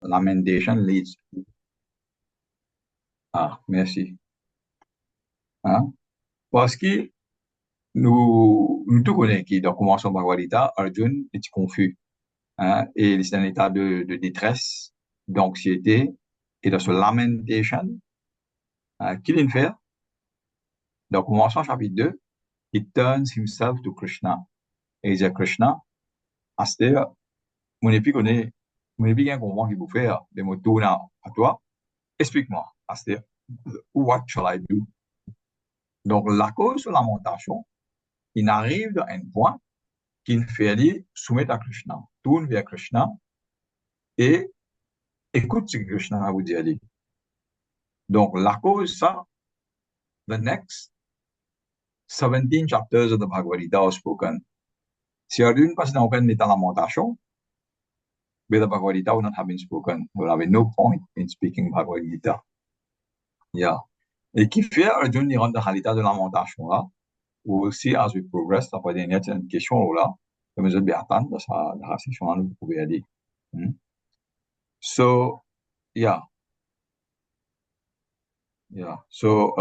lamentation leads. Ah, merci. Hein? Parce que nous tous connaissons qui, dans commençons Bhagavad Gita, Arjun est confus. Hein? Et il est dans un état de détresse, d'anxiété, et dans ce lamentation, qu'il fait? Donc, commençons chapitre 2, he turns himself to Krishna. Et il dit à Krishna, Aster, mon épi connaît, mon épi gagne comment qu'il vous faire, de me tourner à toi. Explique-moi, Aster, what shall I do? Donc, la cause de lamentation, il arrive à un point qu'il fait aller soumettre à Krishna, tourne vers Krishna et écoute ce que Krishna vous dit. Donc, la cause, ça, the next 17 chapters of the Bhagavad Gita are spoken. Si Arjuna passe dans aucun état de lamentation, the Bhagavad Gita would not have been spoken. There would have been no point in speaking Bhagavad Gita. Yeah. Et qui fait Arjuna rentre dans l'état de lamentation là, ou aussi, as we progress, après dernière question là, que nous devons attendre dans la session là, nous pouvons aller. So, yeah. Yeah. So,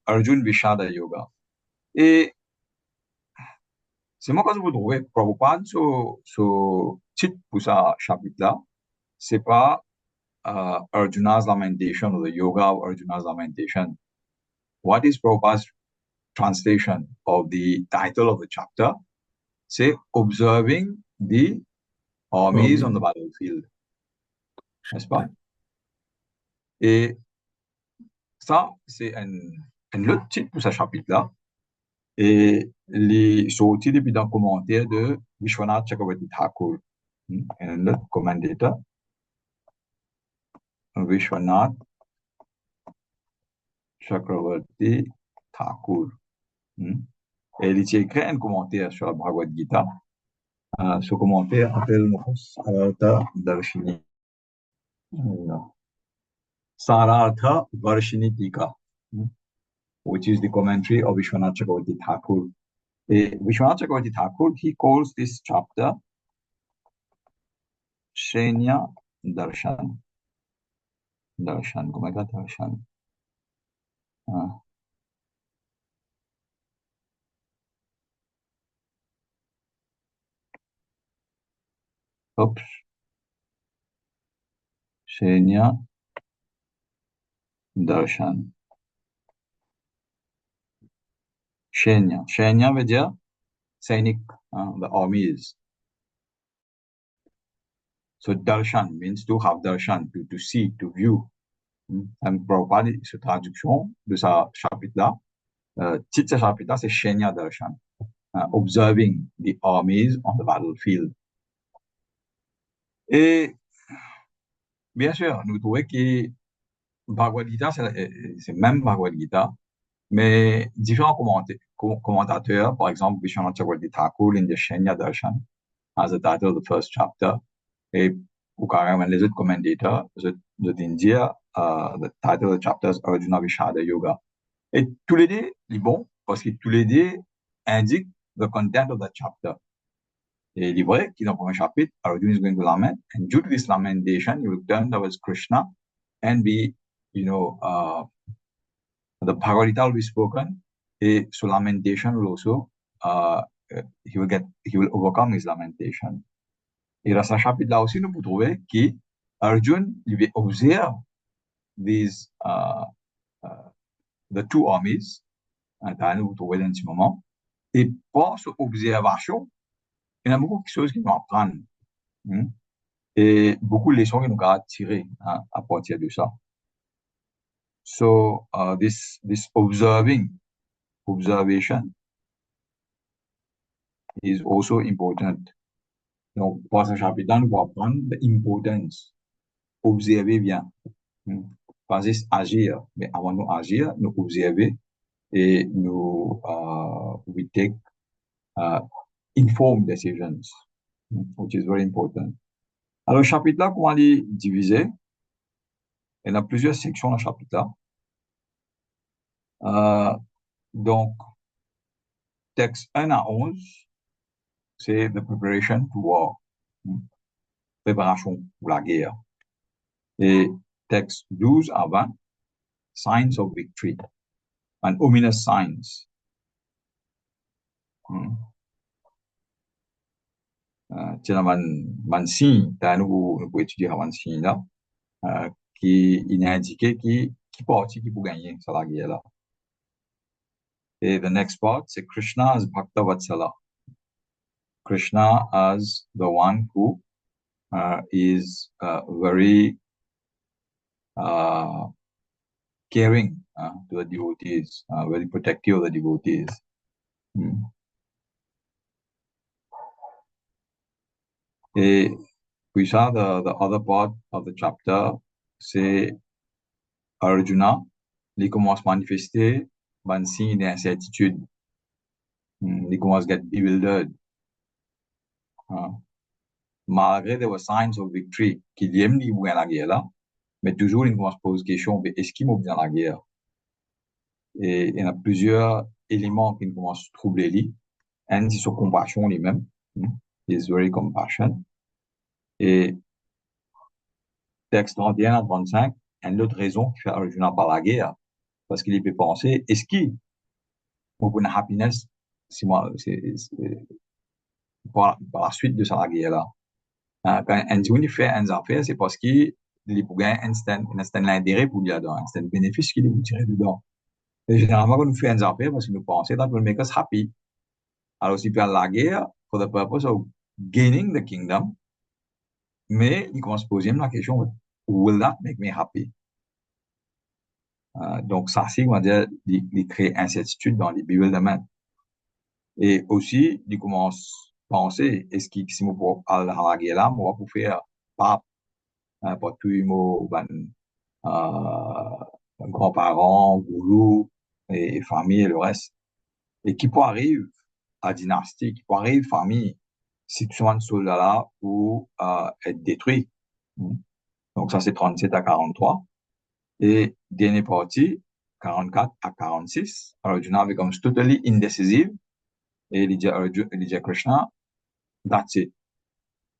Arjuna Vishada Yoga. Et c'est moi quand vous trouvez Prabhupada sur titre pour ce chapitre-là, c'est pas Arjuna's Lamentation or the Yoga of Arjuna's Lamentation. What is Prabhupada's translation of the title of the chapter? C'est Observing the Armies on the Battlefield. N'est-ce pas? Et ça, c'est un autre titre pour ce chapitre-là. Et les sorties depuis dans le commentaire de Vishwanath Chakravarti Thakur, un autre commentateur, Vishwanath Chakravarti Thakur. Et il a écrit un commentaire sur la Bhagavad Gita. Ce commentaire appelle Sarartha Darshini. Sarartha Darshini Tika, which is the commentary of Vishwanath Chakravarti Thakur. Et Vishwanath Chakravarti Thakur, he calls this chapter Shenya Darshan. Darshan, comment on dit Darshan? Oops. Shenya Darshan. Shenya. Shenya veut dire Sainik, the armies. So darshan means to have darshan, to see, to view. And Prabhupada, cette traduction de ce chapitre-là, titre de ce chapitre-là, c'est Shenya Darshan, observing the armies on the battlefield. Et bien sûr, nous trouvons que Bhagavad Gita, c'est même Bhagavad Gita, mais différents commentateurs, par exemple, Vishwanath Chakravarti Thakur in the Shenya Darshan, as the title of the first chapter, et ou carrément les autres commentateurs d'India, the title of the chapter is Arjuna Vishada Yoga. Et tous les deux, ils bons, parce que tous les deux indiquent the content of the chapter. Et il est vrai qu'il dans le premier chapitre, Arjuna is going to lament, and due to this lamentation, he will turn towards Krishna and be, the Bhagavad Gita will be spoken, et so lamentation will also, he will overcome his lamentation. Et dans ce chapitre-là aussi, nous pouvons trouver qu'Arjuna, il observe these, the two armies, nous trouvons dans ce moment, et par cette observation, il y a beaucoup de choses qu'il nous apprendre, et beaucoup de leçons qu'il nous a tirées à partir de ça. So, this observation is also important. Donc, par ce chapitre-là, nous pouvons apprendre l'importance, observer bien, pas juste agir, mais avant de agir, nous observer et nous, we take informed decisions, which is very important. Alors, le chapitre-là, comment il est divisé? Il y a plusieurs sections dans le chapitre-là. Donc, texte 1 à 11, c'est the preparation to war, préparation pour la guerre. Et texte 12 à 20, signs of victory, and ominous signs. C'est un signe, nous pouvons étudier un signe là, qui il a indiqué qui parti qui pour gagner sur la guerre là. Et the next part, c'est Krishna as Bhakta Vatsala. Krishna as the one who is very caring to the devotees, very protective of the devotees. Et puis ça, the other part of the chapter, c'est Arjuna, il commence à manifester un signe d'incertitude. Il commence à get bewildered. Malgré there were signs of victory, qu'il aime lui gagner la guerre là, mais toujours il commence à poser question, est-ce qu'il m'a bien la guerre? Et il y a plusieurs éléments qui commencent à troubler lui. Un, c'est sa compassion lui-même. He is very compassionate. Et texte 31 à 35, une autre raison qui fait Arjuna par la guerre, parce qu'il peut penser, est-ce qu'il pour une happiness, c'est moi, par la suite de sa guerre là. Quand un fait un affaire, c'est parce qu'il pour gagner un instant l'intérêt pour lui là-dedans, un instant bénéfice qu'il veut tirer dedans. Et généralement, quand nous faisons un affaire, parce que nous pensons that will make us happy. Alors, s'il fait la guerre, for the purpose of gaining the kingdom, mais il commence à poser la question, will that make me happy? Donc, ça, c'est, on va dire, il crée incertitude dans les bewilderment. Et aussi, il commence à penser, est-ce qu'il, si on peut aller à la guerre là, on va pour faire pape, pour tuer mon, grands-parents, gourou, et famille et le reste. Et qui peut arriver à dynastie, qui peut arriver famille, si tu sois un soldat là pour être détruit. Donc, ça, c'est 37 à 43. Et dernière partie, 44 à 46, Arjuna becomes totally indecisive. Et il dit Krishna, that's it.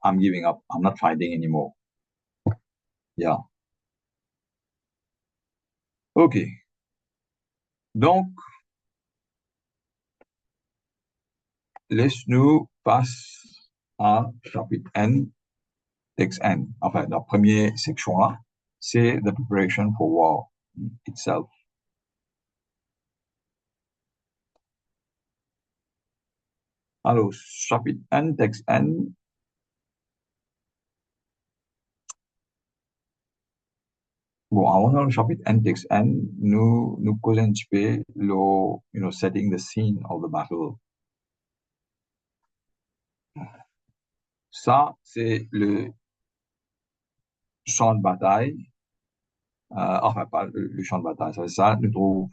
I'm giving up. I'm not fighting anymore. Yeah. OK. Donc, laisse-nous passer à chapitre N, texte N. Enfin, la première section là, c'est the preparation for war itself. Alors, chapitre N, texte N. Bon, avant dans le chapitre N, texte N, nous causons un petit peu le, setting the scene of the battle. Ça, c'est le champ de bataille. Enfin, pas le champ de bataille, c'est ça. Nous trouvons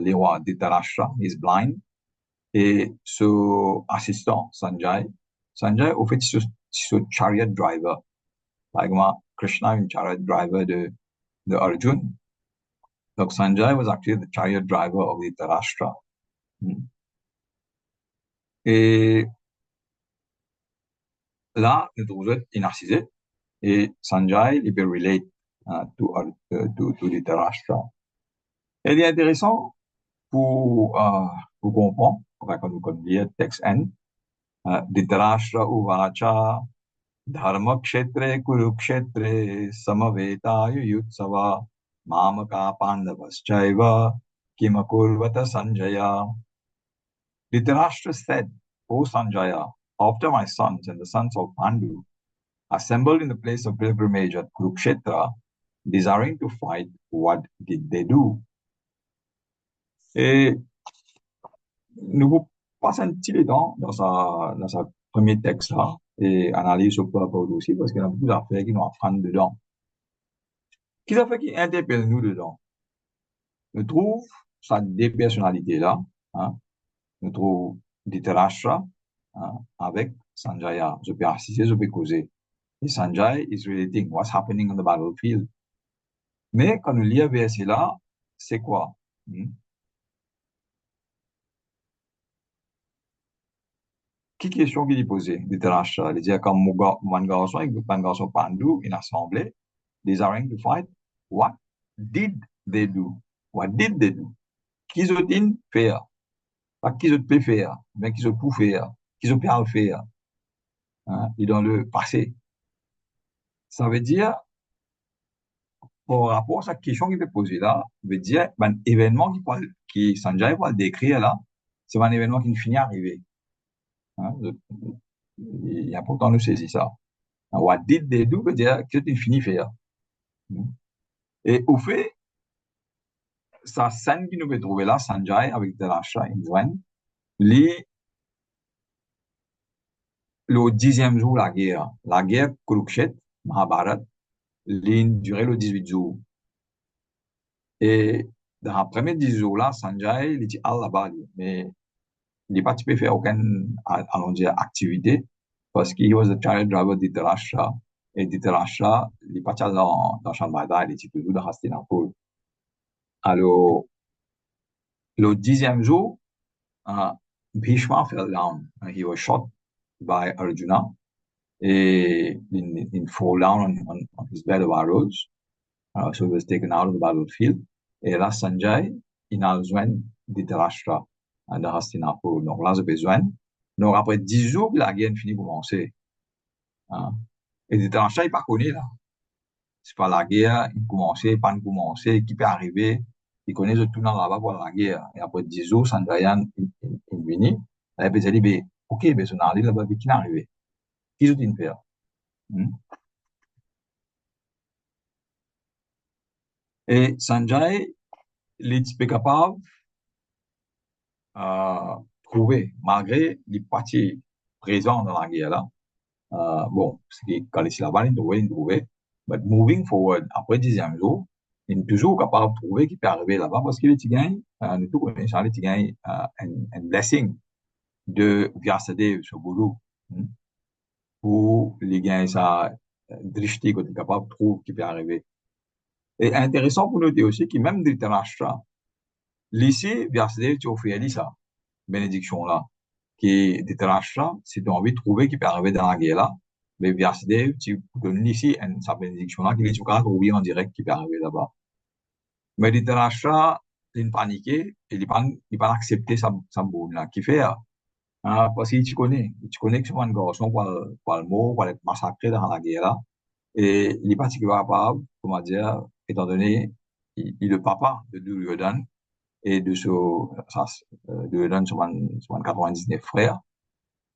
les rois d'Itarashtra, is blind, et ce assistant, Sanjay. Sanjay, au fait, c'est ce chariot driver. Par exemple, Krishna, un chariot driver de Arjun. Donc, Sanjay was actually the chariot driver of Dhritarashtra. Et là, nous trouvons Narcisé et Sanjay, il peut relate to Dhritarashtra. Et il est intéressant pour comprendre, enfin, quand nous lisons le texte N, Dhritarashtra uvacha dharma kshetre kurukshetre samaveta yuyutsava mamaka pandavaschaiva kimakurvata sanjaya. Dhritarashtra said, O Sanjaya, after my sons and the sons of Pandu assembled in the place of pilgrimage at Kurukshetra, desiring to fight, what did they do? Et nous passons un petit temps dans sa premier texte là, et analyse au purpose aussi, parce qu'il y a beaucoup d'affaires qui nous apprennent dedans. Qu'est-ce qui fait qui interpelle nous dedans? Nous trouvons sa deux personnalités là, nous trouvons Dhritarashtra, avec Sanjaya. Je peux assister, je peux causer. Et Sanjay is relating what's happening on the battlefield. Mais quand nous lisons verset là, c'est quoi? Qui question qu'il est posée? Dhritarashtra. Il dit comme un garçon avec un garçon pandu, une assemblée. desiring to fight, what did they do? What did they do? Qu'ils ont fait, pas qu'ils ont pu faire, mais qu'ils ont pu faire, qu'ils ont pu faire, hein, et dans le passé. Ça veut dire, par rapport à cette question qui est posée là, veut dire, ben, événement qui Sanjay va décrire là, c'est un événement qui ne finit arriver. Hein, il est important de saisir ça. What did they do veut dire que tu finis faire. Et au fait, sa scène qui nous peut trouver là, Sanjay avec Tarasha Indran, le 10e jour la guerre Kurukshet, Mahabharat, durait le 18 jours. Et dans le premier 10 jours là, Sanjay, il dit Allah là-bas, mais il n'est pas typé faire aucune, allons dire, activité, parce qu'il was the chariot driver d'Itarashtra. Et d'Itarashtra, il n'est pas dans Shanbhada, il était toujours dans Hastinapur. Alors, le 10e jour, Bhishma fell down. He was shot by Arjuna. And in fall down on his bed of arrows. So he was taken out of the battlefield. Et là, Sanjay, il a besoin d'Itarashtra de Hastinapur. Donc là, j'ai besoin. Donc après 10 jours, la guerre finit de commencer. Hein? Et d'Itarashtra, il n'est pas connu là. C'est pas la guerre, il commençait, pas commencer, qui peut arriver. Il connaît tout là-bas pour la guerre. Et après 10 jours, Sanjayan, il vient. Et puis, il dit, OK, ben, son arrivé là-bas, qui est arrivé? Qui est-ce qu'il fait? Et Sanjay, il est capable de trouver, malgré les parties présentes dans la guerre là. Bon, quand il est là-bas, il trouvait. Mais moving forward, après 10e jour, il est toujours capable de trouver qui peut arriver là-bas parce qu'il gagne, nous tous connaissons, il gagne un blessing de Vyasadeva, ce gourou, pour les gagner sa drishti, qu'il est capable de trouver qui peut arriver. Et intéressant pour noter aussi que même Dhritarashtra, lycée Vyasadeva, tu offres ça, bénédiction là, qui Dhritarashtra, si tu as envie de trouver qui peut arriver dans la guerre là, mais Vyasadeva, tu donnes ici sa bénédiction là, qu'il est capable de trouver en direct qui peut arriver là-bas. Mais Dhritarashtra, il est paniqué, et il pas accepté sa boule là, qui fait, parce que tu connais que c'est un garçon par le mot, va être massacré dans la guerre là, et il est particulièrement capable, comment dire, étant donné, il est le papa de Duryodhana, et de Duryodhana, c'est un 99 frères,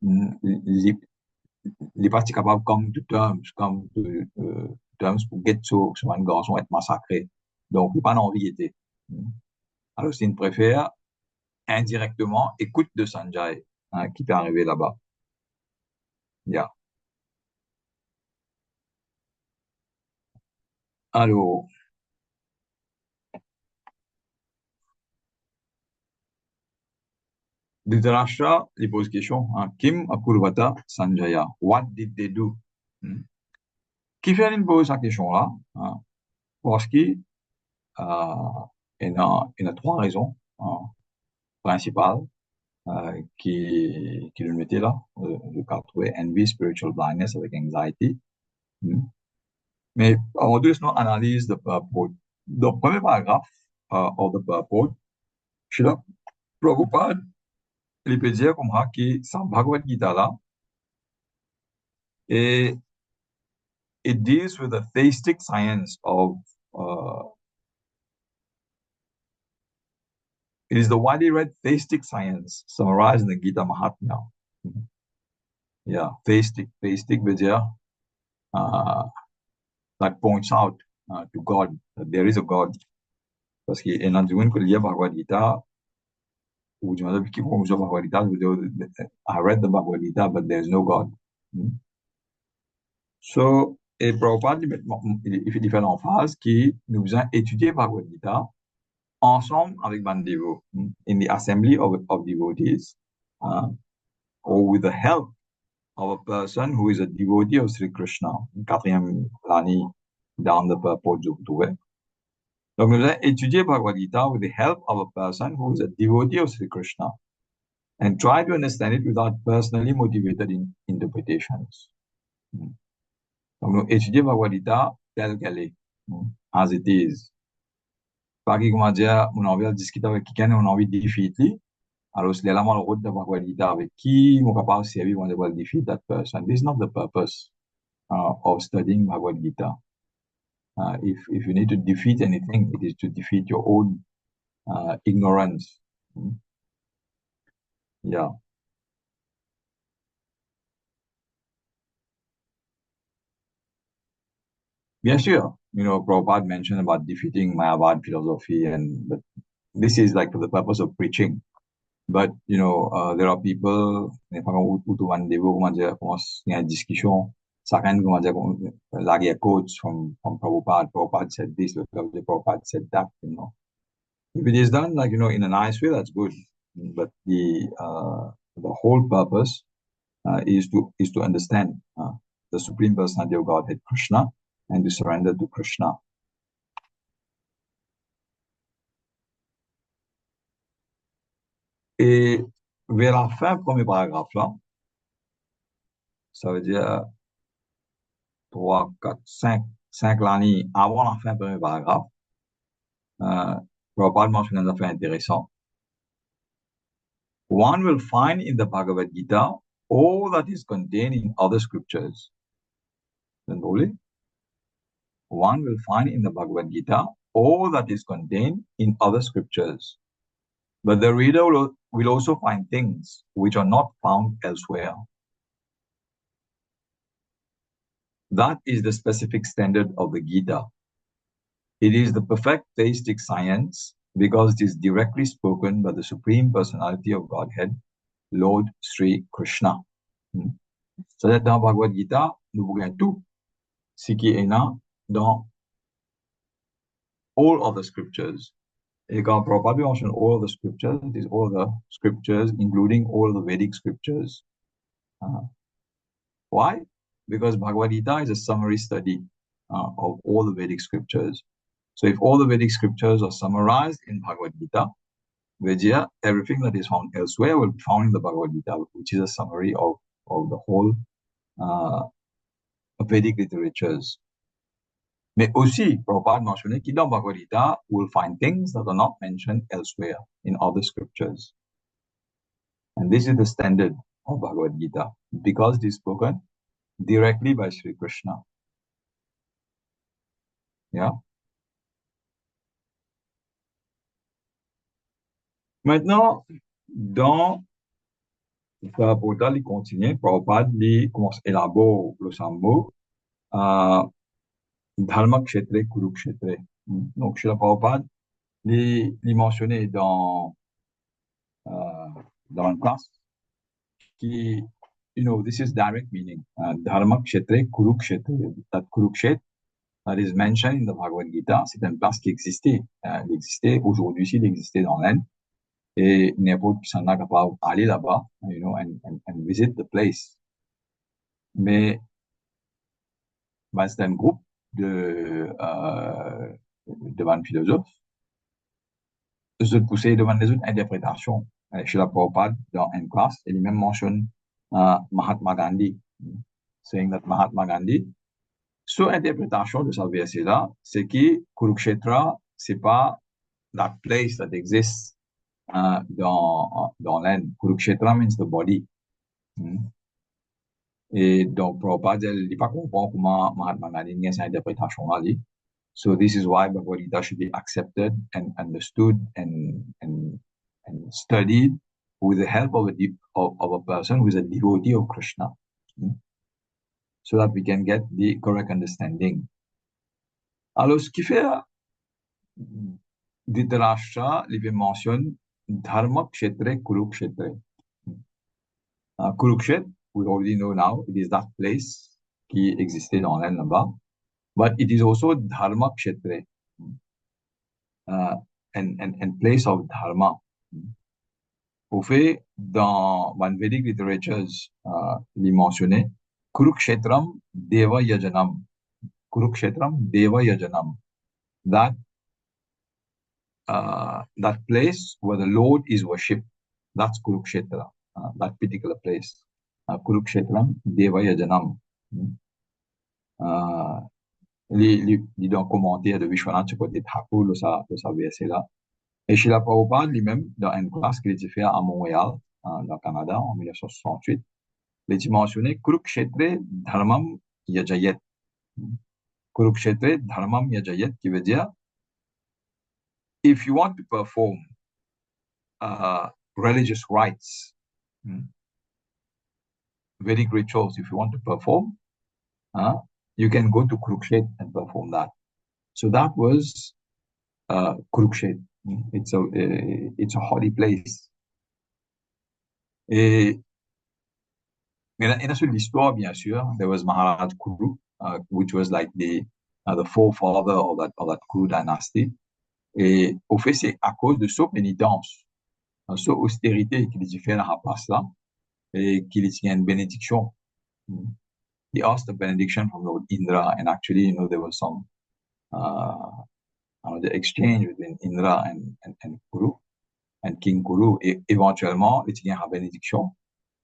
il est pas capable comme terms pour get so un garçon être massacré. Donc, il n'a pas envie d'être. Alors, c'est une préfère indirectement écoute de Sanjay, qui peut arriver là-bas. Yeah. Alors, Dhritarashtra, il pose question, Kim Akurvata Sanjaya, what did they do? Qui fait une pose cette question-là? Parce qu'il y a 3 raisons principales qui le mettaient là. Le cas trouvé envy, spiritual blindness avec anxiety. Mais on va juste analyse de purport. Dans le premier paragraphe of the purport, Srila Prabhupada, il peut dire comme ça que sa Bhagavad Gita là, et it deals with the theistic science of it is the widely read theistic science summarized in the Gita Mahatmya. Yeah, theistic veut dire that points out to God, that there is a God. Parce qu'il y a un individu qui lit Bhagavad Gita, ou du moins, qui prend Bhagavad Gita, I read the Bhagavad Gita, but there's no God. So, et Prabhupada, il fait différentes phases qui nous ont étudié Bhagavad Gita ensemble avec Bandevo, in the assembly of devotees, or with the help of a person who is a devotee of Sri Krishna. 4e l'année dans le purport du Bhagavad. Donc, nous avons étudié Bhagavad Gita with the help of a person who is a devotee of Sri Krishna and try to understand it without personally motivated interpretations. Donc, nous étudions Bhagavad Gita telle qu'elle est. as it is. Pagi kumaja munawil discuta avec quelqu'un on a envie de defeat. Alors, c'est là, le route de Bhagavad Gita avec qui mon capable de servir, on will defeat that person. This is not the purpose of studying Bhagavad Gita. If you need to defeat anything, it is to defeat your own ignorance. Yeah. Bien sûr, Prabhupada mentioned about defeating Mayavad philosophy, but this is like for the purpose of preaching. But, there are people, utuan devo kumaja kumos nga discussion, sakan kumaja lagi a quotes from Prabhupada. Prabhupada said this, Prabhupada said that, If it is done like, in a nice way, that's good. But the whole purpose is to understand the Supreme Personality of Godhead, Krishna, and to surrender to Krishna. Et vers la fin, premier paragraphe là, ça veut dire 3, 4, 5 l'année avant la fin, premier paragraphe, Prabhupada mentionne un affaire intéressant. One will find in the Bhagavad Gita all that is contained in other scriptures. Then one will find in the Bhagavad Gita all that is contained in other scriptures. But the reader will also find things which are not found elsewhere. That is the specific standard of the Gita. It is the perfect theistic science because it is directly spoken by the Supreme Personality of Godhead, Lord Sri Krishna. C'est-à-dire dans Bhagavad Gita, nous voyons tout ce qui est là dans all of the scriptures. Et quand Prabhupada mentionne all of the scriptures, it is all the scriptures, including all the Vedic scriptures. Why? Because Bhagavad Gita is a summary study of all the Vedic scriptures. So if all the Vedic scriptures are summarized in Bhagavad Gita, Vijaya, everything that is found elsewhere will be found in the Bhagavad Gita, which is a summary of the whole Vedic literatures. Mais aussi, Prabhupada mentioned that dans Bhagavad Gita, we'll find things that are not mentioned elsewhere in other scriptures. And this is the standard of Bhagavad Gita, because it is spoken directly by Sri Krishna. Yeah. Maintenant, dans Prabhupada, il continue, Prabhupada, il commence à élaborer le sambo, Dharma Kshetre, Kurukshetre. Donc, Srila Prabhupada, il mentionné dans une classe qui, this is direct meaning. Dharma Kshetre, Kurukshetre. That Kurukshetra that is mentioned in the Bhagavad Gita, c'est une place qui existait. Il existait aujourd'hui, il existait dans l'Inde. Et n'importe qui s'en a capable d'aller là-bas, and visit the place. Mais, c'est un groupe de 20 philosophes. Se pousser devant les autres interprétations. Chez la Prabhupada, dans une classe, il même mentionne Mahatma Gandhi, saying that Mahatma Gandhi, son interprétation de ce verset-là, c'est que Kurukshetra, c'est pas that place that exists dans l'Inde. Kurukshetra means the body. Et donc, Prabhupada, il n'est pas comprend comment Mahatma Gandhi a cette interprétation-là. So this is why Bhagavad Gita should be accepted and understood and studied with the help of a person who is a devotee of Krishna, so that we can get the correct understanding. Alors, ce qui fait Dhritarashtra, il mentionne Dharma Kshetre Kurukshetre. Kurukshetra, we already know now, it is that place qui existait dans l'Inde là-bas. But it is also Dharma Kshetre, and place of Dharma. Au fait, dans Vedic literatures, il est mentionné Kurukshetram Deva Yajanam. Kurukshetram Deva Yajanam. That place where the Lord is worshipped, that's Kurukshetra, that particular place. Kurukshetram Deva Yajanam. lit un commentaire de Vishwanath Chakravarti Thakur de sa verset-là. Et Srila Prabhupada lui-même, dans une classe qu'il a fait à Montréal, dans le Canada, en 1968, il a mentionné Kurukshetre Dharmam Yajayet. Kurukshetre Dharmam Yajayet, qui veut dire, if you want to perform religious rites, very great shows, if you want to perform, you can go to Kurukshetra and perform that. So that was Kurukshetra. It's a holy place. Et in l'histoire, bien sûr, there was Maharaj Kuru, which was like the forefather of that Kuru dynasty. Et au fait, c'est à cause de sa pénitence, sa austérité qu'il a fait à la place là, et qu'il a une bénédiction. He asked a benediction from Lord Indra, and actually, there was some the exchange between Indra and Kuru, and King Kuru. Et éventuellement, il a une bénédiction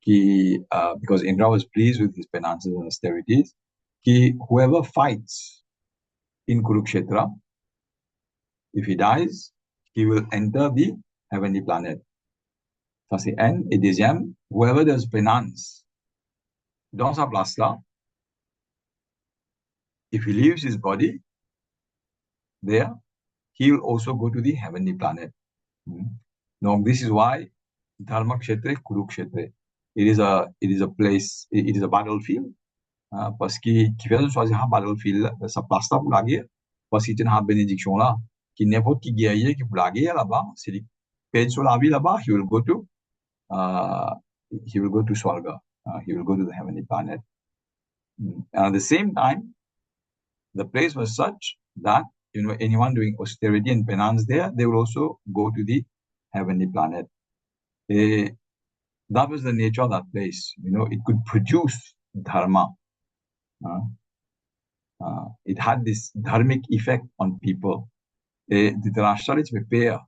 because Indra was pleased with his penances and austerities, whoever fights in Kurukshetra, if he dies, he will enter the heavenly planet. Ça c'est un. Et deuxième, whoever does penance dans sa place là, if he leaves his body there, he will also go to the heavenly planet. Donc, this is why Dharma Kshetra, Kurukshetra. It is a place, it is a battlefield. Parce qu'il fait choisir un battlefield, sa place là pour la guerre, parce qu'il y a une bénédiction là, qui n'importe qui guerrier qui pour la guerre là-bas, c'est lui paye sur la vie là-bas, he will go to Swarga, he will go to the heavenly planet. And at the same time, the place was such that anyone doing austerity and penance there, they will also go to the heavenly planet. That was the nature of that place. It could produce dharma. It had this dharmic effect on people. Et Dhritarashtra, tu peux faire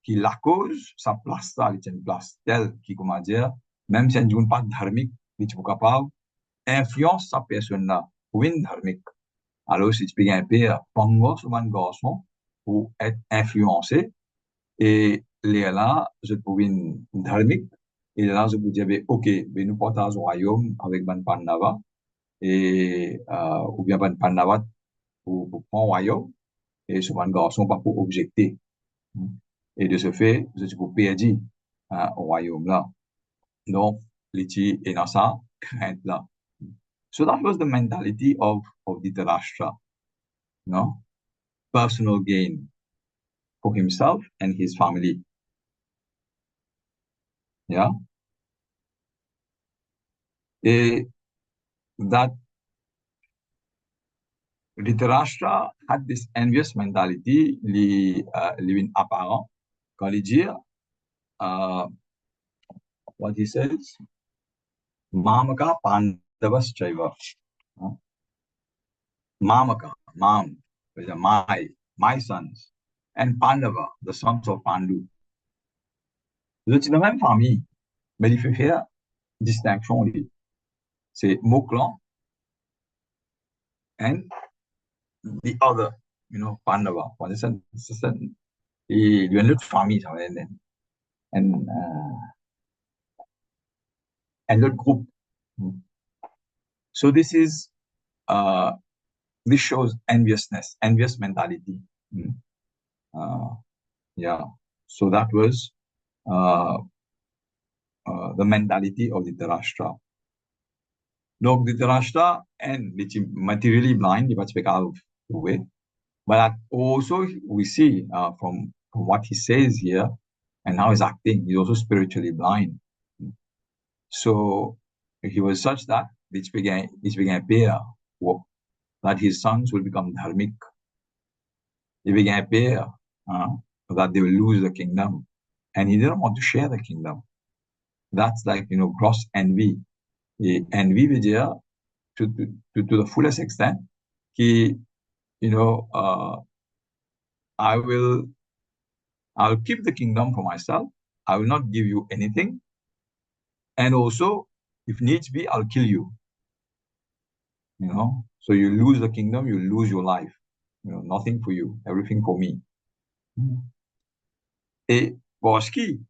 qui la cause, sa place là, c'est une place telle qui, comment dire, même si elle n'est pas dharmique, tu es capable d'influencer sa personne là, pour une dharmique. Alors, si tu peux un peu prendre sur un garçon pour être influencé, et là, je trouve une dharmique, et là, je vous dis, OK, nous partageons le royaume avec Ban Pandava, ou bien Ban Pandava pour prendre le royaume, et sur un garçon pas pour objecter. Et de ce fait, je suis perdu au royaume là. Donc, l'éti est dans sa crainte là. So that was the mentality of Dhritarashtra. Personal gain for himself and his family. Yeah. Et that Dhritarashtra had this envious mentality, living apparent, quand il dit, what he says, Mamaka Pandavas Chaiva. Mamaka, Mam, my sons, and Pandava, the sons of Pandu. Vous êtes dans la même famille, mais il fait faire distinction. C'est Moklan and the other, Pandava. Il y a une autre famille, and l'autre groupe. So this shows enviousness, envious mentality. Yeah. So that was the mentality of Dhritarashtra. Donc, Dhritarashtra and materially blind, he was speak out of the way. But also we see from what he says here and how he's acting, he's also spiritually blind. So he was such that this began appear that his sons will become dharmic. It began appear that they will lose the kingdom, and he didn't want to share the kingdom. That's like gross envy. Envy veut dire to the fullest extent कि I'll keep the kingdom for myself. I will not give you anything, and also if needs be, I'll kill you. So you lose the kingdom, you lose your life. Nothing for you, everything for me. Et Boski,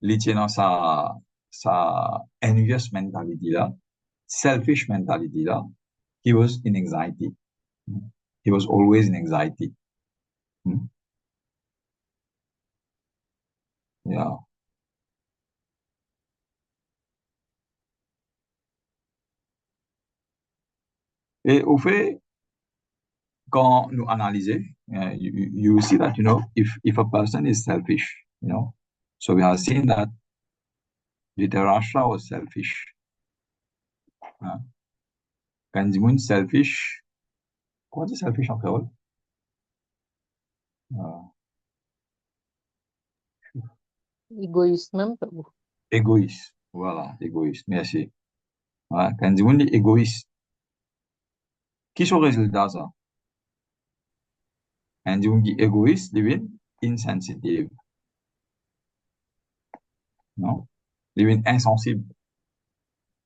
il tient dans sa envious mentality là, selfish mentality là, he was in anxiety. He was always in anxiety. Yeah. Et au fait, quand nous analysons, you see that, if a person is selfish, so we have seen that Dhritarashtra was selfish. Quand dit selfish, quoi dit selfish en créole? Égoïste même pas. Égoïste. Voilà, égoïste. Merci. Quand dit égoïste, qui sont les résultats ça? Quand dit égoïste, il devient insensitive. Non? Il devient insensible.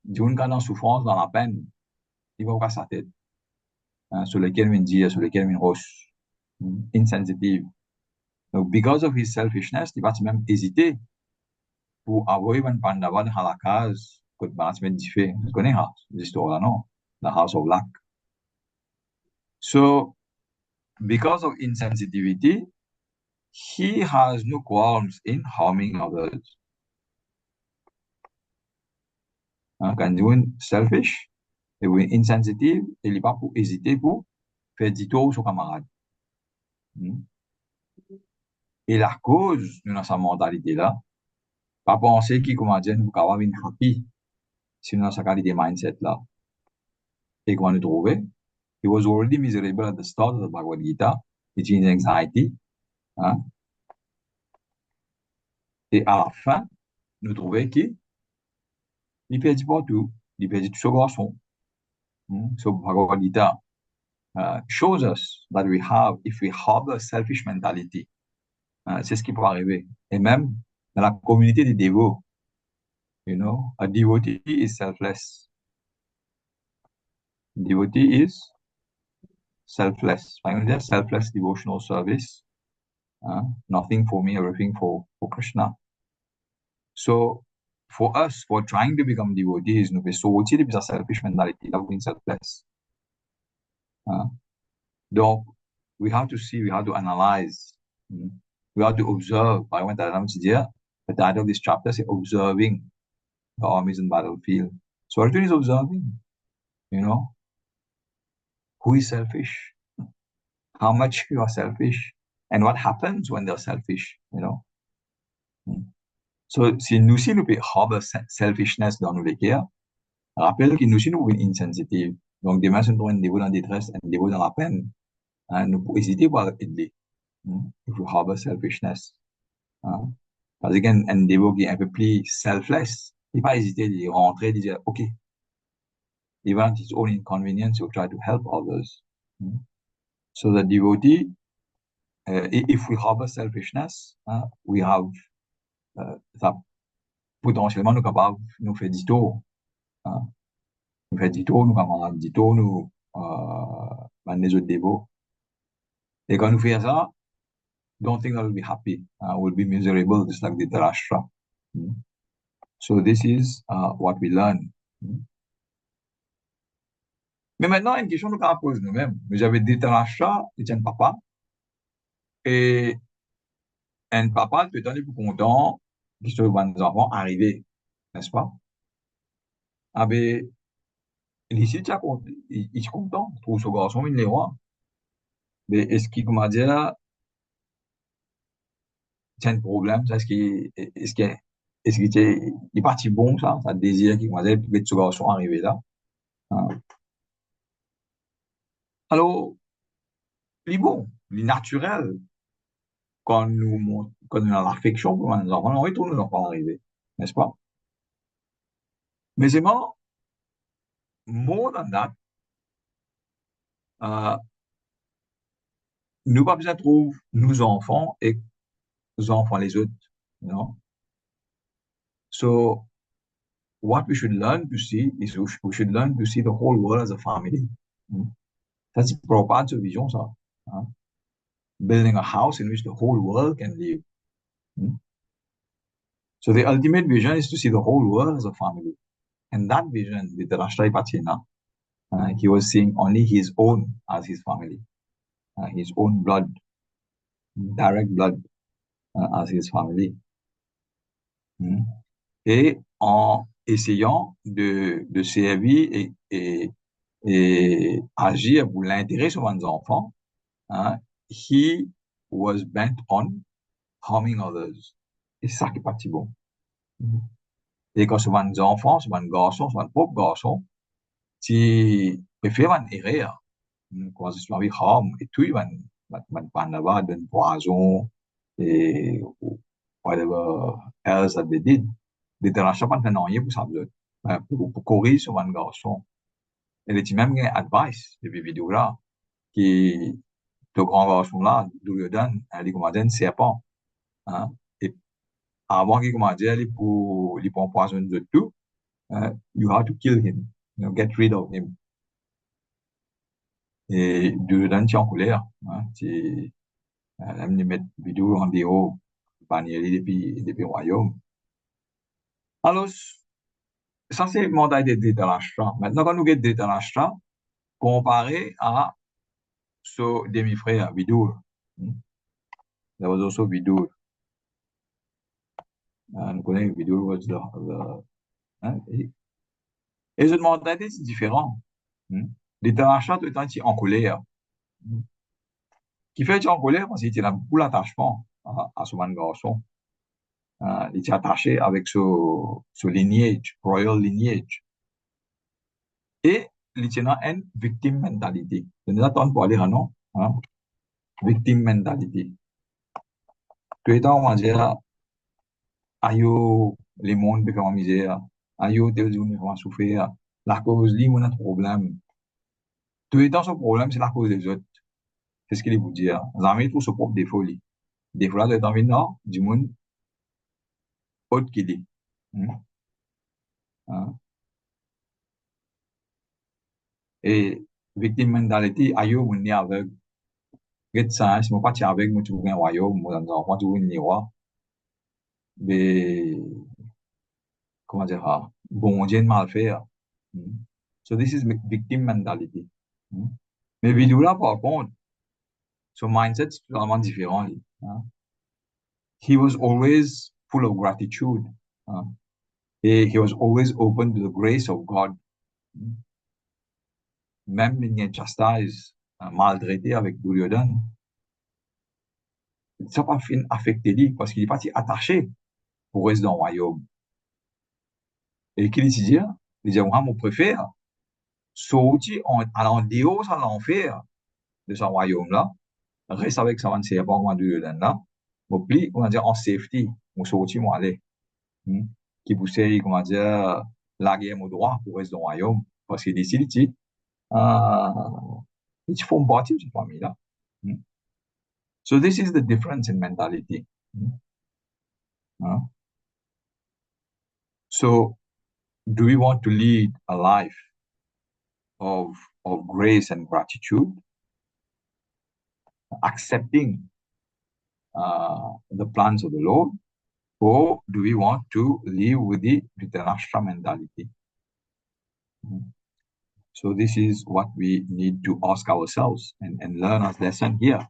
Dit quand dans la souffrance, dans la peine, il va pas sa tête. Sur lequel il dit, sur lequel il roche. Insensitive. Donc, because of his selfishness, il va même hésiter pour avoir une pandava dans la case que le management dit fait. Vous connaissez l'histoire là, non? The House of Luck. So, because of insensitivity, he has no qualms in harming others. Quand il est selfish, il est insensitive, il n'est pas pour hésiter pour faire du tort aux camarades. Et la cause de sa mentalité-là, pas penser qu'il, comment dire, nous avons une happy, si nous avons sa qualité mindset-là. Et comment nous trouver? He was already miserable at the start of the Bhagavad Gita, which is anxiety. Et à la fin, nous trouvons qu'il perdit partout, il perdit tout ce garçon. So Bhagavad Gita shows us that if we harbor selfish mentality, c'est ce qui peut arriver. Et même dans la communauté des dévots, a devotee is selfless. Devotee is selfless. Par exemple, selfless devotional service. Nothing for me, everything for Krishna. So, for us, for trying to become devotees, nous faisons sortir de sa selfish mentality, là, being selfless. Donc, we have to see, we have to analyze, we have to observe. Par exemple, the title of this chapter is Observing the Armies in Battlefield. So, Arjuna is observing, who is selfish, how much you are selfish, and what happens when they're selfish, So, si nous aussi nous pouvons harbor selfishness dans nos cœurs, rappelle que nous aussi nous sommes insensitifs. Donc, demain, si nous avons un niveau dans la détresse, un niveau dans la peine, nous pouvons hésiter pour aider. If we harbor selfishness. Parce qu'un niveau qui est un peu plus selfless, il ne va pas hésiter de rentrer, de dire, OK, even at his own inconvenience, he'll try to help others. So the devotee, if we harbor selfishness, we have ça potentiellement nous capables nous faire du tort. Nous faire du tort, nous camarades du tort, nous les autres dévots. Et quand nous faisons ça, don't think that we'll be happy. We'll be miserable, just like the Dhritarashtra. So this is what we learn. Mais maintenant, une question que nous posons nous-mêmes. Vous avez Dhritarashtra, c'est un papa, et un papa peut être plus content que ses enfants arrivés, n'est-ce pas? Ah ben, ici, il est content, il trouve ce garçon, il est roi. Mais est-ce qu'il, comment dire, c'est un problème, ça, est-ce qu'il est parti bon, ça désire qu'il, comment dire, que ce garçon arrivé là. Alors, il est bon, il est naturel. Quand nous avons l'affection pour nos enfants, on retourne nos enfants arrivés, n'est-ce pas? Mais c'est more than that, nous pas besoin de trouver nos enfants et nos enfants les autres, So, what we should learn to see is we should learn to see the whole world as a family. Ça, c'est Prabhupada, sa vision, ça. Hein. Building a house in which the whole world can live. Hmm. So the ultimate vision is to see the whole world as a family. And that vision, with the Rashtra Pachena, he was seeing only his own as his family, his own blood, direct blood as his family. Hmm. Et en essayant de servir et agir pour l'intérêt de ses enfants, hein, he was bent on harming others. Et c'est ça qui est parti bon. Et quand ses enfants, ses garçons, ses propres garçons, si préfèrent une erreur, quand ils sont avec harm, et tout, ils vont pas en avoir de poison, et whatever else that they did. Des terrasses pas de rien pour ça, pour corriger sur un garçon. Et les même une advice de ces vidéos-là, qui, le grand garçon-là, Duryodhan, il commence un serpent, hein, et avant qu'il commence à aller pour empoisonner de tout, you have to kill him, you know, get rid of him. Et Duryodhan tient en colère, hein, c'est, même les mettre vidéo en vidéo, bannir depuis le royaume. Alors, ça c'est le modèle de Dhritarashtra. Maintenant, quand nous regardons Dhritarashtra, comparé à ce demi-frère Vidur, there was also Vidur. Nous connaissons Vidur was hein, et je demandais, c'est différent. Dhritarashtra tout le temps en colère. Qui fait en colère parce qu'il a beaucoup d'attachement à ce garçon. Il était attaché avec ce lineage, royal lineage. Et il était dans une victime mentality. Je ne attends pas lire, non? Hein? Victime mentality. Tout le temps, on va dire, aïe, les mondes peuvent faire en misère. Aïe, tel jour, ils vont souffrir. La cause, lui, on a un problème. Tout le temps, ce problème, c'est la cause des autres. C'est ce qu'il vous dire. Les amis trouvent ce propre défaut. Des fois, là, dans le nord, du monde, autre qui dit. Hein? Et victime mentality, aïe, on est aveugle. Regarde ça, si on pas avec, moi, tu veux un royaume, moi, dans un enfant, tu veux une roi. Mais, comment dire, bon Dieu mal faire. So this is victim mentality. Mais Vidura, par contre, son mindset est totalement différent. He was always full of gratitude. Et he was always open to the grace of God. Même il chastise, maltraité avec Duryodhan, ça n'a pas fait affecter lui parce qu'il est parti attaché au reste d'un royaume. Et qu'il dit, il dit, moi, mon préfère, sortir en dehors de l'enfer de ce royaume-là, reste avec sa vanne, c'est pas moi de là, mon pli, on va dire, en safety, mon sortir, mon aller, qui poussait, comment dire, la guerre au droit pour rester dans le royaume, parce qu'il décide, ils font partie de cette famille-là. So this is the difference in mentality. So do we want to lead a life of grace and gratitude, accepting the plans of the Lord, or do we want to live with the Dhritarashtra mentality? So this is what we need to ask ourselves and learn as lesson here.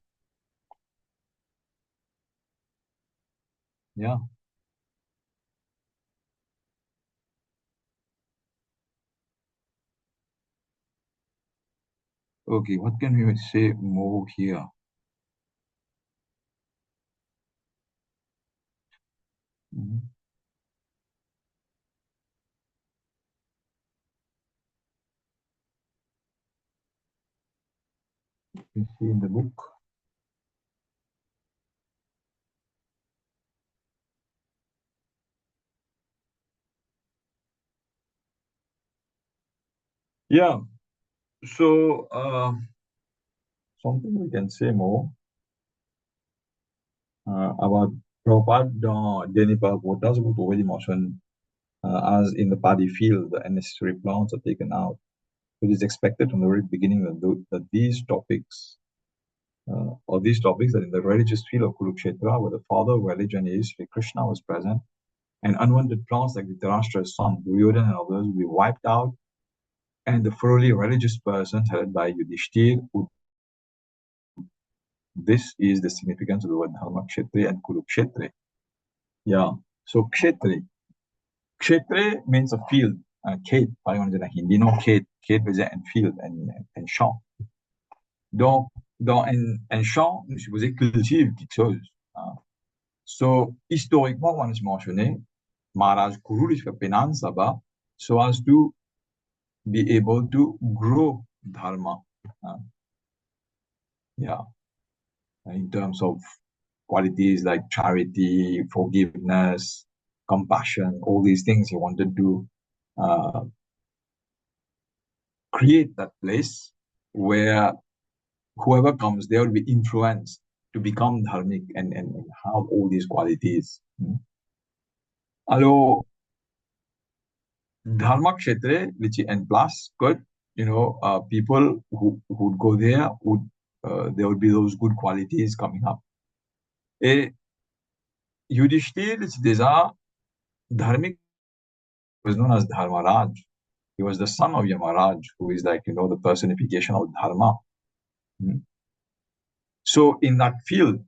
Yeah. Okay, what can we say more here? You see in the book. Yeah. So something we can say more about Prabhupada dans Dernier Bhagavad, vous already mentioned as in the paddy field, the unnecessary plants are taken out. it is expected from the very beginning that these topics, or these topics that in the religious field of Kurukshetra, where the father of religion is Sri Krishna was present, and unwanted plants like Dhritarashtra's son, Duryodhana and others will be wiped out, and the thoroughly religious person headed by Yudhishthir. This is the significance of the word Dharma, Kshetre and Kurukshetre. Yeah. So Kshetre. Kshetre means a field. Khet, par exemple, dans Hindi, non, Khet veut dire un field, un champ. Donc, dans un champ, nous supposons cultive quelque chose. Hein. So, historiquement, on a mentionné, Maharaj Kuru, il fait pénance là-bas, so as to be able to grow Dharma. Yeah. In terms of qualities like charity, forgiveness, compassion, all these things he wanted to create that place where whoever comes there will be influenced to become dharmic and have all these qualities. Alors, Dharma Kshetre, which and plus, good, people who would go there there would be those good qualities coming up. Et Yudhishthir, déjà, dharmic was known as Dharmaraj. He was the son of Yamaraj, who is like, the personification of Dharma. So in that field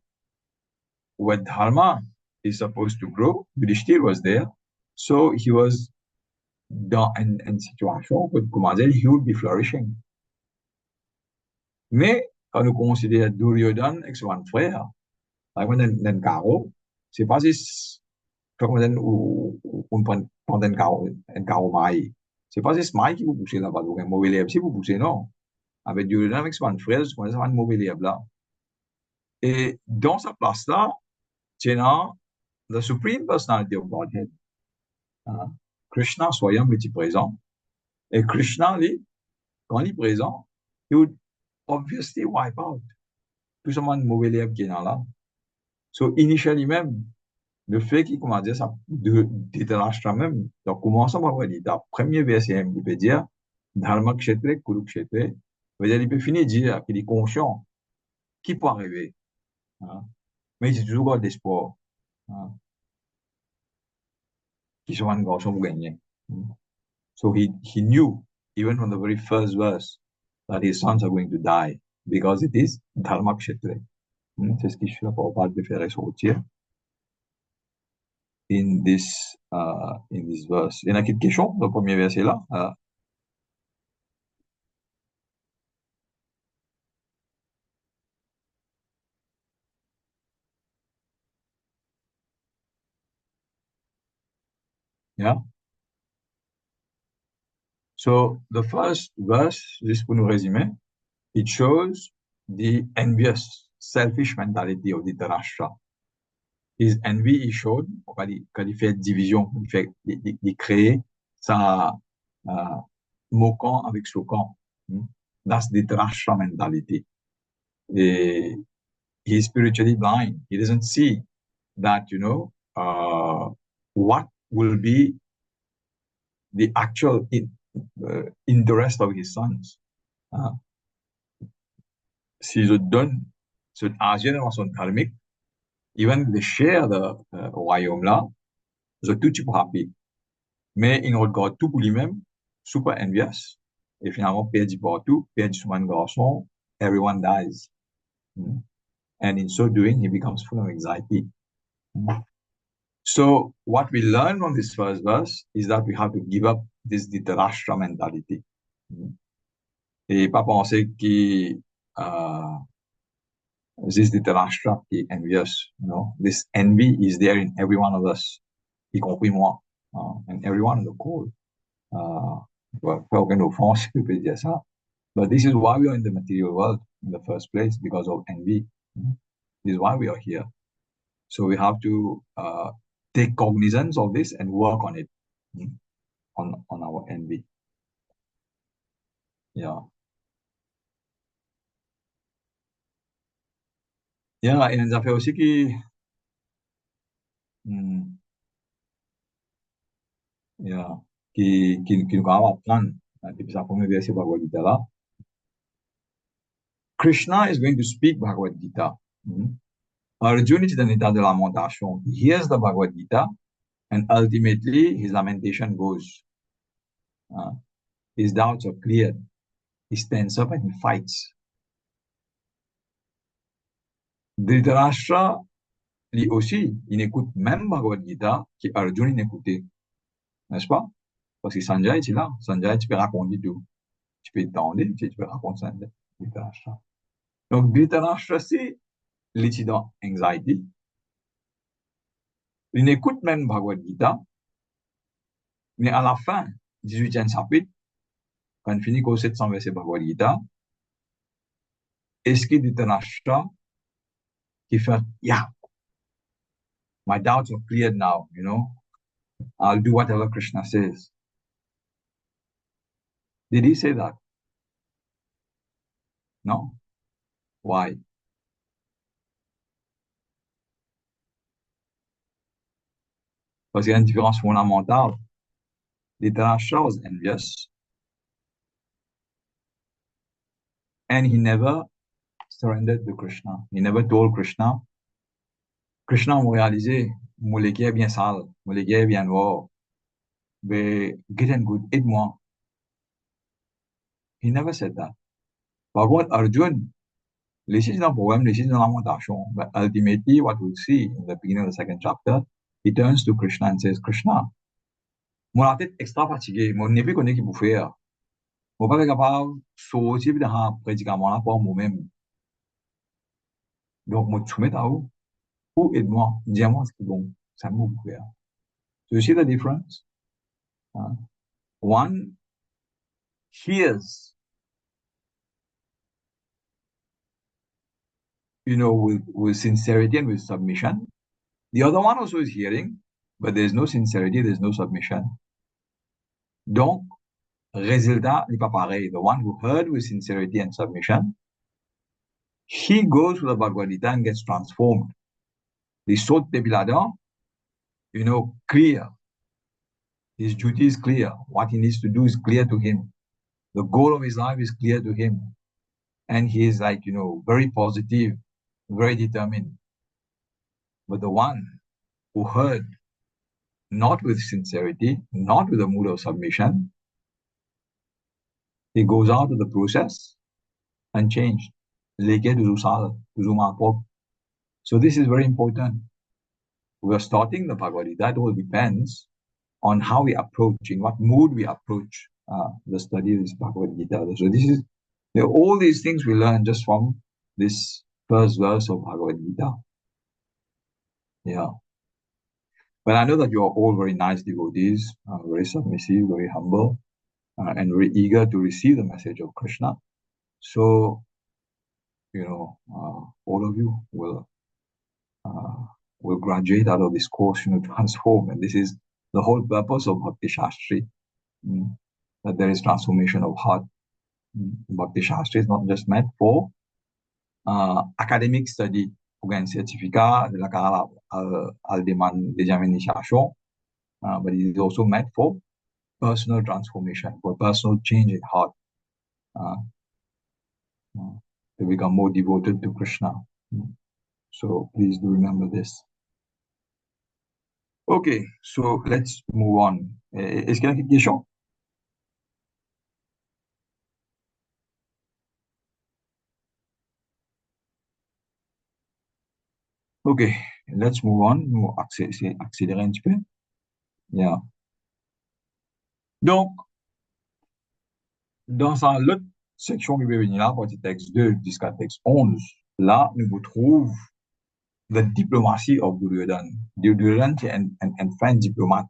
where Dharma is supposed to grow, Yudhishthir was there. So he was in situation with Kumazel, he would be flourishing. Mais quand nous considérons Duryodhana et son frère, dans le carreau, c'est pas si comme on prend un carreau maille. C'est pas si maille qui vous poussez là-bas, donc un mauvais lèvre, si vous poussez, non. Avec Duryodhana avec son frère, c'est un mauvais lèvre là. Et dans sa place-là, c'est the Supreme Personality of Godhead. Krishna Swayam est présent. Et Krishna, quand il est présent, he would obviously wipe out tout ce monde mauvais lèvre qui est là. So, initially même, le fait qu'il, comment dire ça, de Dhritarashtra même, donc commençons par Bhagavad Gita, premier verset, il peut dire, Dharma Kshetre, Kuru Kshetre, il peut finir de dire qu'il est conscient, qui peut arriver. Mais il a toujours d'espoir. Qui sont un garçon pour gagner. So he knew, even from the very first verse, that his sons are going to die, because it is Dharma Kshetre. C'est ce qui Srila Prabhupada veut faire ressortir in this verse. Il y en a quelques questions dans le premier verset là. Yeah. So the first verse, juste pour nous résumer, it shows the envious, selfish mentality of Dhritarashtra. His envy is shown quand il fait division, il crée sa moquant avec choquant. That's Dhritarashtra mentality. He's spiritually blind. He doesn't see that, what will be the actual interest of his sons. Si je donne cet argent dans son karmique, even the share de royaume là, je tout type happy. Mais il regarde tout pour lui-même, super envious. Et finalement, perdu partout, perdu sur un garçon, everyone dies. And in so doing, he becomes full of anxiety. So what we learn from this first verse is that we have to give up this Dhritarashtra mentality. Et pas penser que this Dhritarashtra qui est envious. This envy is there in every one of us, y compris moi, and everyone in the call. Pas aucune offense, je peux dire ça. But this is why we are in the material world in the first place, because of envy. This is why we are here. So we have to take cognizance of this and work on it, on our envy. Yeah. Yeah, et nous a fait aussi qui nous va apprendre Depuis sa première verset Bhagavad Gita là, Krishna is going to speak Bhagavad Gita. Arjuna is in état de lamentation. He hears the Bhagavad Gita and ultimately his lamentation goes. His doubts are cleared. He stands up and he fights. Dhritarashtra, lui aussi, il écoute même Bhagavad Gita que Arjuna n'écoutait, n'est-ce pas? Parce que Sanjay, tu es là. Sanjay, tu peux raconter tout. Tu peux t'entendre, tu peux raconter Sanjay. Dhritarashtra. Donc, Dhritarashtra, c'est l'étudiant anxiety. Il écoute même Bhagavad Gita, mais à la fin, 18e chapitre, quand il finit qu'au 700 verset Bhagavad Gita, est-ce que Dhritarashtra qui fait, yeah, my doubts are cleared now, you know, I'll do whatever Krishna says. Did he say that? No. Why? Parce qu'il y a une différence fondamentale. Dhritarashtra was envious, and he never surrendered to Krishna. He never told Krishna, Krishna m'a réalisé, mon légué est bien sale, mon légué est bien noir, mais get and good, aide-moi. He never said that. Par contre, Arjuna, les choses dans le poème, les choses dans lamentation, but ultimately, what we'll see in the beginning of the second chapter, he turns to Krishna and says, Krishna, mon la tête extra fatiguée, mon n'est plus connu qui pour faire. Mon pas capable de sortir de un prédicament là pour moi-même. Donc, moi, je mets à vous, ou aide-moi, dis-moi ce qui est bon, ça me pour faire. So you see the difference? One hears, you know, with sincerity and with submission. The other one also is hearing, but there's no sincerity, there's no submission. Donc, résultat n'est pas pareil. The one who heard with sincerity and submission, he goes to the Bhagavad Gita and gets transformed. The saute depuis là-dedans, you know, clear. His duty is clear. What he needs to do is clear to him. The goal of his life is clear to him. And he is like, you know, very positive, very determined. But the one who heard not with sincerity, not with a mood of submission, he goes out of the process unchanged. So this is very important. We are starting the Bhagavad Gita. That all depends on how we approach, in what mood we approach the study of this Bhagavad Gita. So this is, all these things we learn just from this first verse of Bhagavad Gita. Yeah. But I know that you are all very nice devotees, very submissive, very humble, and very eager to receive the message of Krishna. So, you know, all of you will graduate out of this course, you know, transform. And this is the whole purpose of Bhakti Shastri, that there is transformation of heart. Bhakti Shastri is not just meant for academic study, pour gagner un certificat de la carrière à demande d'examination, but it is also meant for personal transformation, for personal change in heart, to become more devoted to Krishna. So please do remember this. Okay, so let's move on. Est-ce qu'il y a une question? Okay, let's move on. Nous accélérer un petit peu. Yeah. Donc, dans l'autre section qui va venir là, partie texte 2 jusqu'à texte 11, là, nous retrouvons la diplomatie of Duryodhana. Duryodhana, c'est un fin diplomate.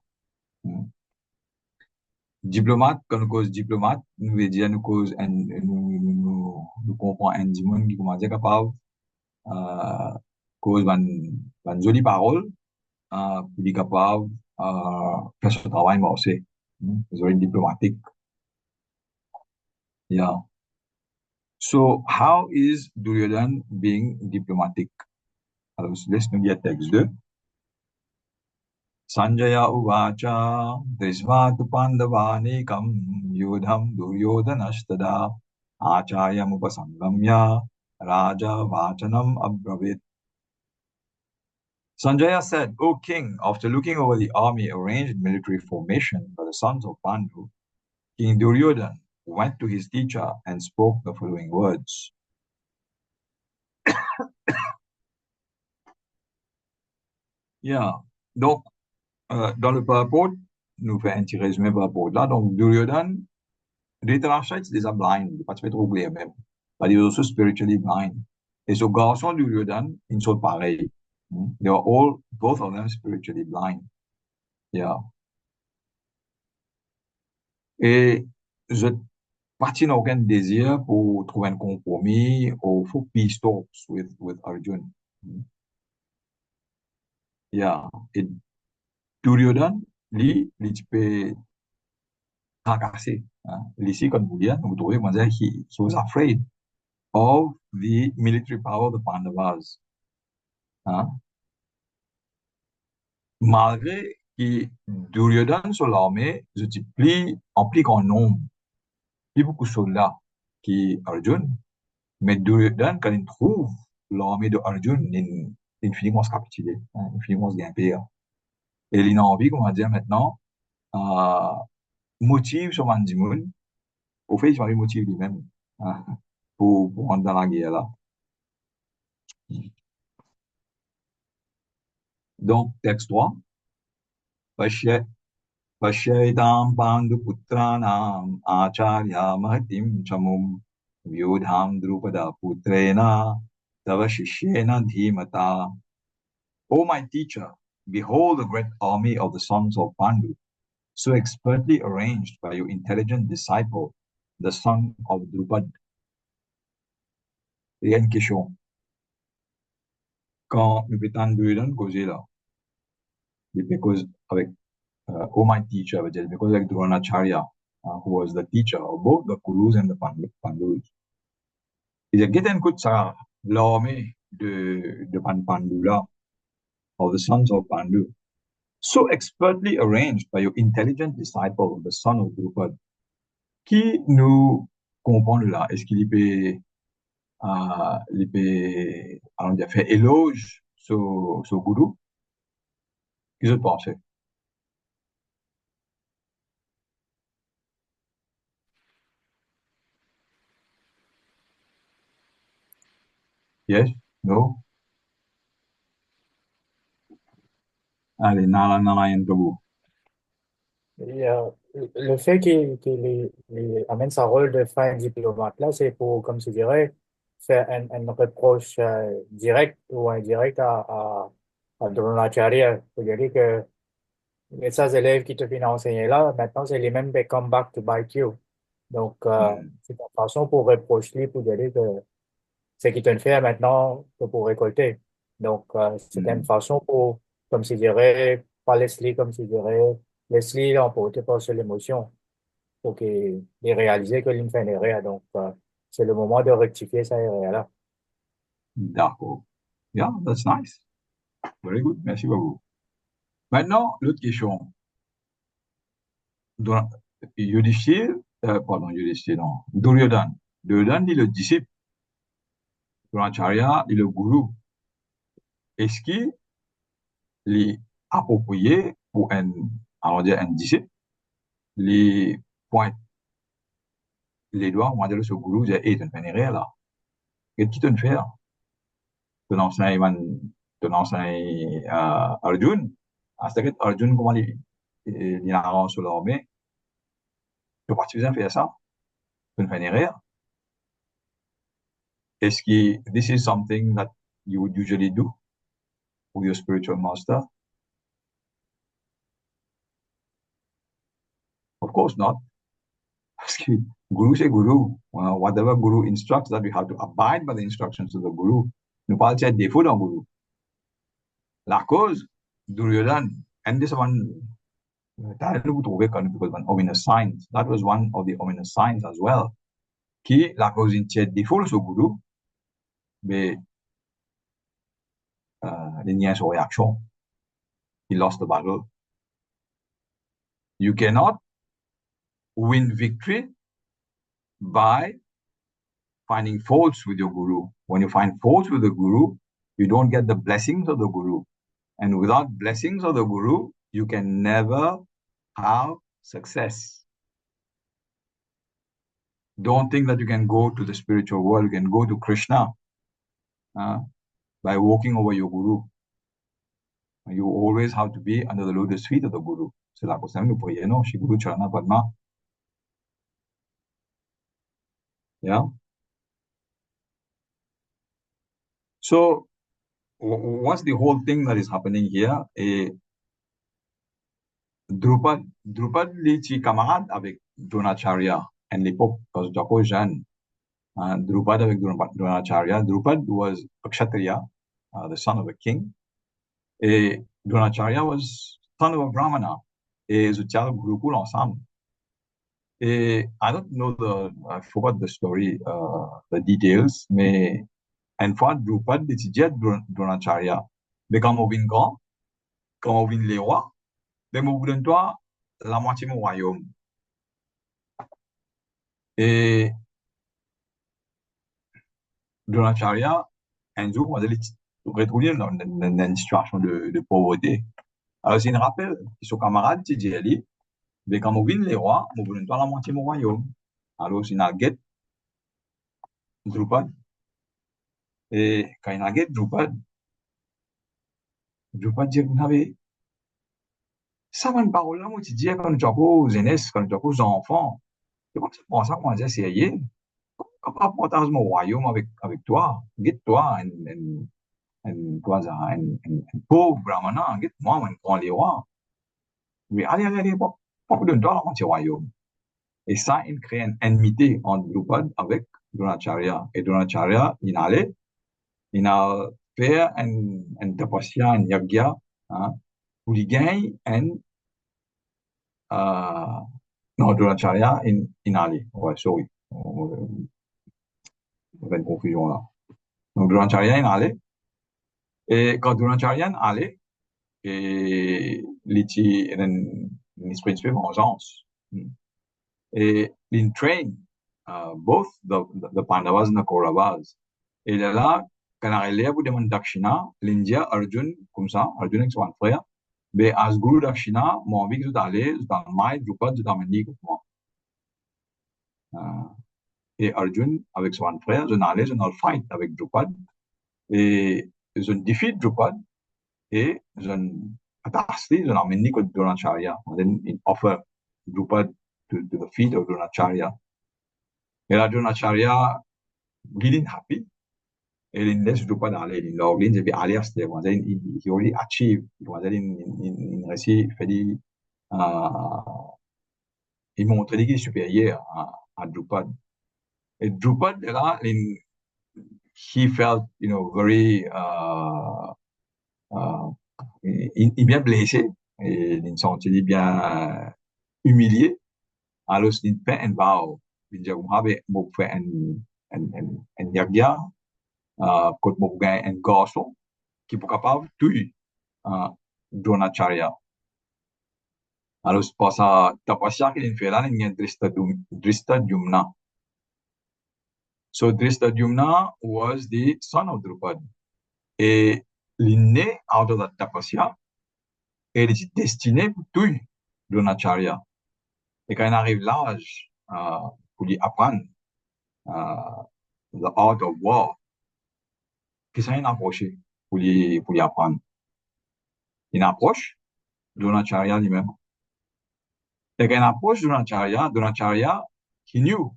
Diplomate, quand nous cause diplomate, nous veut dire nous cause nous comprenons un dimanche qui commence à capable cause une jolie parole pour être capable faire son travail mais aussi c'est very diplomatique. Yeah. So how is Duryodhana being diplomatic? Alors, laisse nous lire texte 2. Sanjaya Uvacha Drisvatu Pandavanekam Yudham Duryodhanastada Acharya Upasangamya Raja Vachanam Abravit. Sanjaya said, O king, after looking over the army arranged in military formation by the sons of Pandu, King Duryodhana went to his teacher and spoke the following words. Yeah. Donc, dans le purport, nous fait un petit résumé par rapport là. Donc, Duryodhana, literally, is a blind, pas de trop clair même. But he was also spiritually blind. Et ce garçon Duryodhana, ils sont pareils. They were all, both of them spiritually blind. Yeah. Et je parti n'a aucun désir pour trouver un compromis ou for peace talks with Arjun. Yeah. Et Duryodhana, lui, il peut tracasser. Hein. Ici, comme vous dites, vous trouvez, he was afraid of the military power of the Pandavas. Hein. Malgré que Duryodhana sur l'armée, je dis plus en plus grand nombre, plus beaucoup de soldats qui Arjun, mais Duryodhana, quand il trouve l'armée de Arjun, il finit par se capituler, hein, il finit par se grimper. Et il a envie, comment dire maintenant, euh, motive sur Mandimoun, au fait, il va motive lui-même hein, pour rentrer dans la guerre là. Donc, texte 3, पश्यैतां पाण्डुपुत्राणाम् आचार्या महतीं चमुं व्यूधां द्रुपदपुत्रेण तव शिष्येन धीमता. O my teacher, behold the great army of the sons of Pandu, so expertly arranged by your intelligent disciple, the son of Drupad. Il y a une question. Quand nous pétons de causer là, il cause avec O my teacher, which is because like Dronacharya, who was the teacher of both the Kurus and the Pandus. Il a get écoute ça, l'armée de Pandula, of the sons of Pandu, so expertly arranged by your intelligent disciple, the son of Drupad, qui nous comprend là, est-ce qu'il peut, allons dire, faire éloge sur Guru? Qu'est-ce que vous pensez? Yes? No? Allez, Narayan Prabhu. Et, le fait qu'il amène sa rôle de fin diplomate là, c'est pour, comme je dirais, faire un reproche direct ou indirect à Dronacharya. Pour dire que les ces élèves qui te viennent enseigner là, maintenant, c'est les mêmes qui come back to bite you. Donc, c'est une façon pour reprocher, pour dire que ce qui te fait maintenant, c'est pour récolter. Donc, c'était une façon pour, comme je dirais, pas Leslie, comme je dirais, Leslie, emporté par sur l'émotion, pour qu'il ait réalisé que l'une fait une erreur. Donc, c'est le moment de rectifier cette erreur-là. D'accord. Yeah, that's nice. Very good. Merci beaucoup. Maintenant, l'autre question. Yudhishthir, pardon, Yudhishthir, non. Duryodhana. Duryodhana dit le disciple. Dronacharya dit le gourou. Est-ce qu'il est approprié pour on va dire, un disciple, les points, les doigts, on va dire, ce gourou, dit, hey, tu ne fais rien là. Qu'est-ce que tu ne fais? Tu n'enseignes Arjun. C'est-à-dire que Arjun, comment il a sur l'armée, tu pas suffisant faire ça. Tu ne fais rien. Est-ce que this is something that you would usually do with your spiritual master? Of course not. Parce que Guru c'est Guru. Whatever Guru instructs, that we have to abide by the instructions of the Guru. Nous parlons de défaut d'un Guru. La cause, Duryodhana, and this one, one ominous signs. That was one of the ominous signs as well. Qui, la cause in tiède défaut de ce Guru, mais il n'y a son réaction. He lost the battle. You cannot win victory by finding faults with your guru. When you find faults with the guru, you don't get the blessings of the guru. And without blessings of the guru, you can never have success. Don't think that you can go to the spiritual world, you can go to Krishna by walking over your guru. You always have to be under the lotus feet of the guru. C'est la cosa nous prions, Shri Guru Charana Padma. Yeah. So, what's the whole thing that is happening here? Drupad était camarade avec Dronacharya à l'époque, parce que j'étais jeune. Drupad avec Dronacharya. Drupad was a Kshatriya, the son of a king. Et Dronacharya was son of a Brahmana. Et ils étaient au Gurukul ensemble. Et I don't know I forgot the story, the details, mais une fois, Drupad étudiait Dronacharya. Mais quand on vient grand, quand on vient les rois, ben, on vous donne toi la moitié de mon royaume. Et Dronacharya, un jour, on allait retrouver dans une situation de pauvreté. Alors, c'est une rappel, son camarade, tu dis, Ali, mais quand on vient les rois, on vous donne toi la moitié de mon royaume. Alors, c'est une guette Drupad. Et quand il a guette Drupad dit, vous savez, ça va une parole là, moi, tu dis, quand tu as aux jeunesse, quand tu as aux enfants, c'est pas que tu penses ça, moi, c'est sérieux. Pas partage mon royaume avec toi. Guette-toi, un pauvre brahmana, guette-moi, un grand les rois. Mais allez, pas de toi, mon petit royaume. Et ça, il crée une enmité entre Drupad avec Dronacharya. Et Dronacharya, il a fait un tapasya, un yagya, hein, pour y gagner non, Dronacharya, il allait. Ouais, sorry. On a une confusion là. Donc, Dronacharya, il allait. Et quand Dronacharya allait, et il était une esprit de vengeance. Et il train both the Pandavas and the Kauravas. Et là, quand il relève de mon Dakshina, l'India, Arjun, comme ça, Arjun avec son frère, mais as Guru Dakshina, mon envie que vous allez, dans le maï, Drupad, vous allez comme moi. Et Arjun, avec son frère, je n'allais, je n'allais fight avec Drupad. Et je défie Drupad. Et je attesté, je n'amène que Dronacharya. And then it offer Drupad to the feet of Dronacharya. Et là, Dronacharya, really happy. Et il laisse Drupad aller. Il l'a oublié, il aller à ce niveau. Il already achieved. Il réussit, il montre qu'il est supérieur à Drupad. Et Drupad, là, he felt, very, il est bien blessé, et il se sentit bien humilié. Alors, il fait un vow. Il dit, vous avez fait un yagya, quand vous avez un garçon qui est capable de tuer Dronacharya. Alors, c'est pas ça. Tapasya qu'il fait là, il y a Drishtadyumna. So, Drishtadyumna was the son of Drupad. Et il est né out of that tapasya. Et il est destiné pour tuer Dronacharya. Et quand il arrive l'âge pour lui apprendre the art of war, qu'est-ce qu'il a approché pour lui apprendre? Il approche Dronacharya lui-même. Et quand il approche Dronacharya, he knew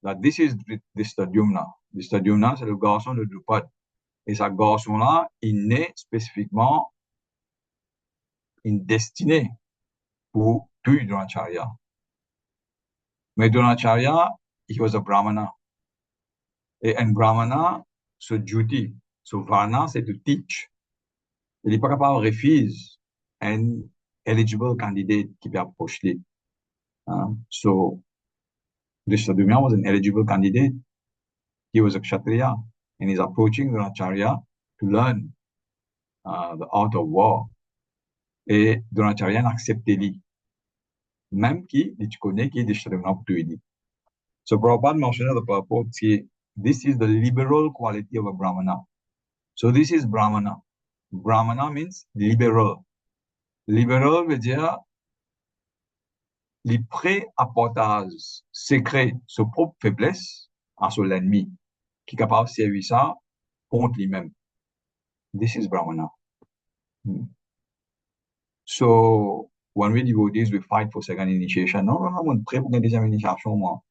that this is Drishtadyumna. Drishtadyumna, c'est le garçon de Drupad. Et ce garçon-là, il naît spécifiquement une destinée pour tuer Dronacharya. Mais Dronacharya, he was a Brahmana. Et un Brahmana, ce duty, ce varna, c'est to teach. Il n'est pas capable de refuser un eligible candidate qui peut approcher. So, Drishtadyumna was an eligible candidate. He was a Kshatriya, and he's approaching Dronacharya to learn the art of war. Et Dronacharya accepté lui. même qui, tu connais, qui est déchirement pour te aider. So Prabhupada mentioned the purport, this is the liberal quality of a Brahmana. So this is Brahmana. Brahmana means liberal. Liberal veut dire les prêts à portage secret, sa propre faiblesse à son ennemi, qui est capable de servir ça contre lui-même. This is Brahmana. So, when we devotees, we fight for second initiation. No, on pray pour une deuxième initiation, moi.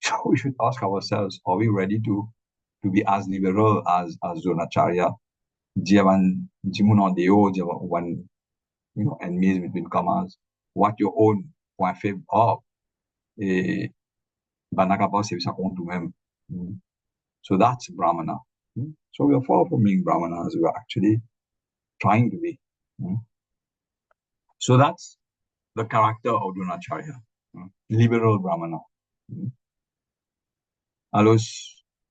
So we should ask ourselves, are we ready to be as liberal as Dronacharya? Jivan, Jimunon Deo, one, enemies between commas. What your own point faible are. Et, banakapa, c'est ça contre nous-mêmes. So that's Brahmana. So we are far from being Brahmanas. We are actually trying to be. So that's the character of Dronacharya. Liberal Brahmana. Alors,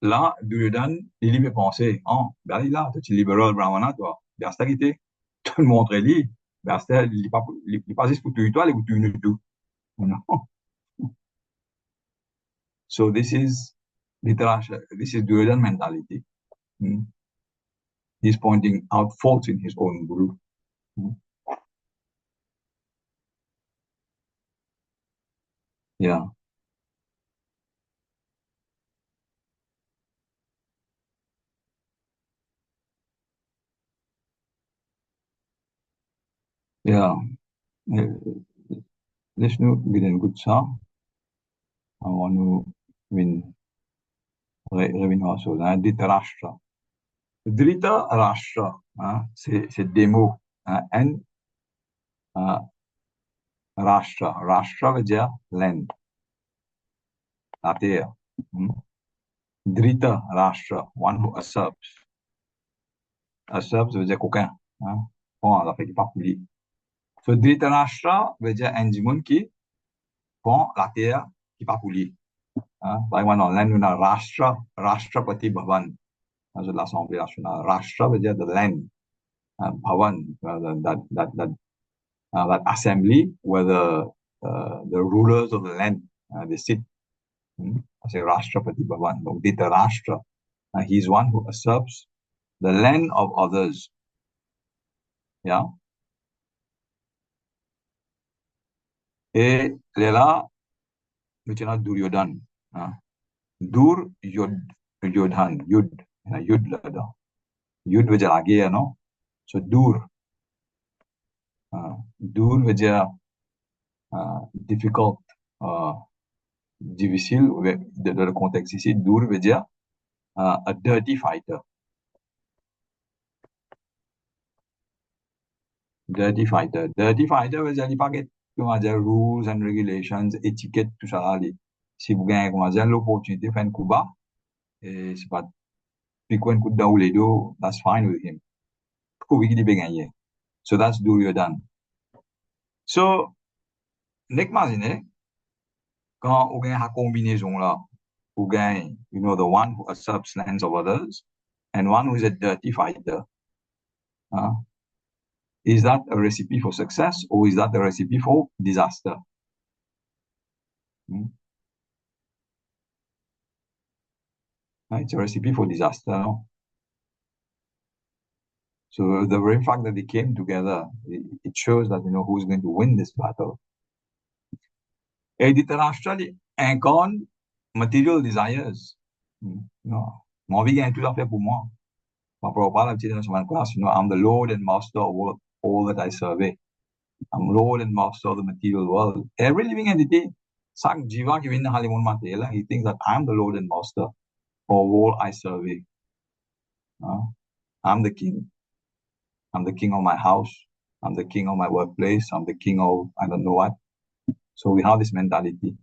là, Duryodhana, il lui penser, oh, ben là, tu es liberal Brahmana, toi. Ben, c'est qui tout le monde est libre. Ben, c'est, il n'est pas juste pour tout, toi, il est pour tout. Non. So this is Duryodhana mentality. He's pointing out faults in his own guru. Yeah. Yeah. Vishnu did a good song. I want to win also. Dhritarashtra. Dhritarashtra, c'est des mots. N, Rashtra. Rashtra veut dire land, la terre. Drita Rashtra, one who usurps. Usurps veut dire coquin. Bon, ça fait qu'il pas poli. So, Drita Rashtra veut dire un monde qui prend la terre qui pas poli. Like one on land, on a Rashtra, Rashtrapati Bhavan. De l'Assemblée nationale. Rashtra veut dire the land. Bhavan, that assembly where the rulers of the land they sit. C'est Rashtrapati Bhavan. Donc, Dhritarashtra, he's one who usurps the land of others. Yeah. Et là, maintenant Duryodhana. Dur Yodhan, Yud, Yud là-dedans. Yud veut dire la guerre, non? So Dur. Dur veut dire difficult, difficile, dans le contexte ici. Dur veut dire a dirty fighter. Dirty fighter. Dirty fighter veut dire il pas comment dire rules and regulations, étiquette, tout ça là. Si vous gagnez comment dire l'opportunité de faire un coup bas, et c'est pas piquer un coup dans les dos, that's fine with him. Pour qu'il peut gagner. So that's Duryodhana. So, nek imagine quand vous gagnez la combinaison là, vous gagnez, the one who usurps lands of others and one who is a dirty fighter. Is that a recipe for success or is that a recipe for disaster? It's a recipe for disaster. No? So the very fact that they came together, it shows that who's going to win this battle. Et Dhritarashtra incarne material desires. Mon vie est tout à fait pour moi. Ma Prabhupada dit dans son class, I'm the Lord and Master of all that I survey. I'm Lord and Master of the material world. Every living entity, chaque jiva qui vient dans le monde matériel, he thinks that I'm the Lord and Master of all I survey. I'm the king. I'm the king of my house. I'm the king of my workplace. I'm the king of I don't know what. So we have this mentality.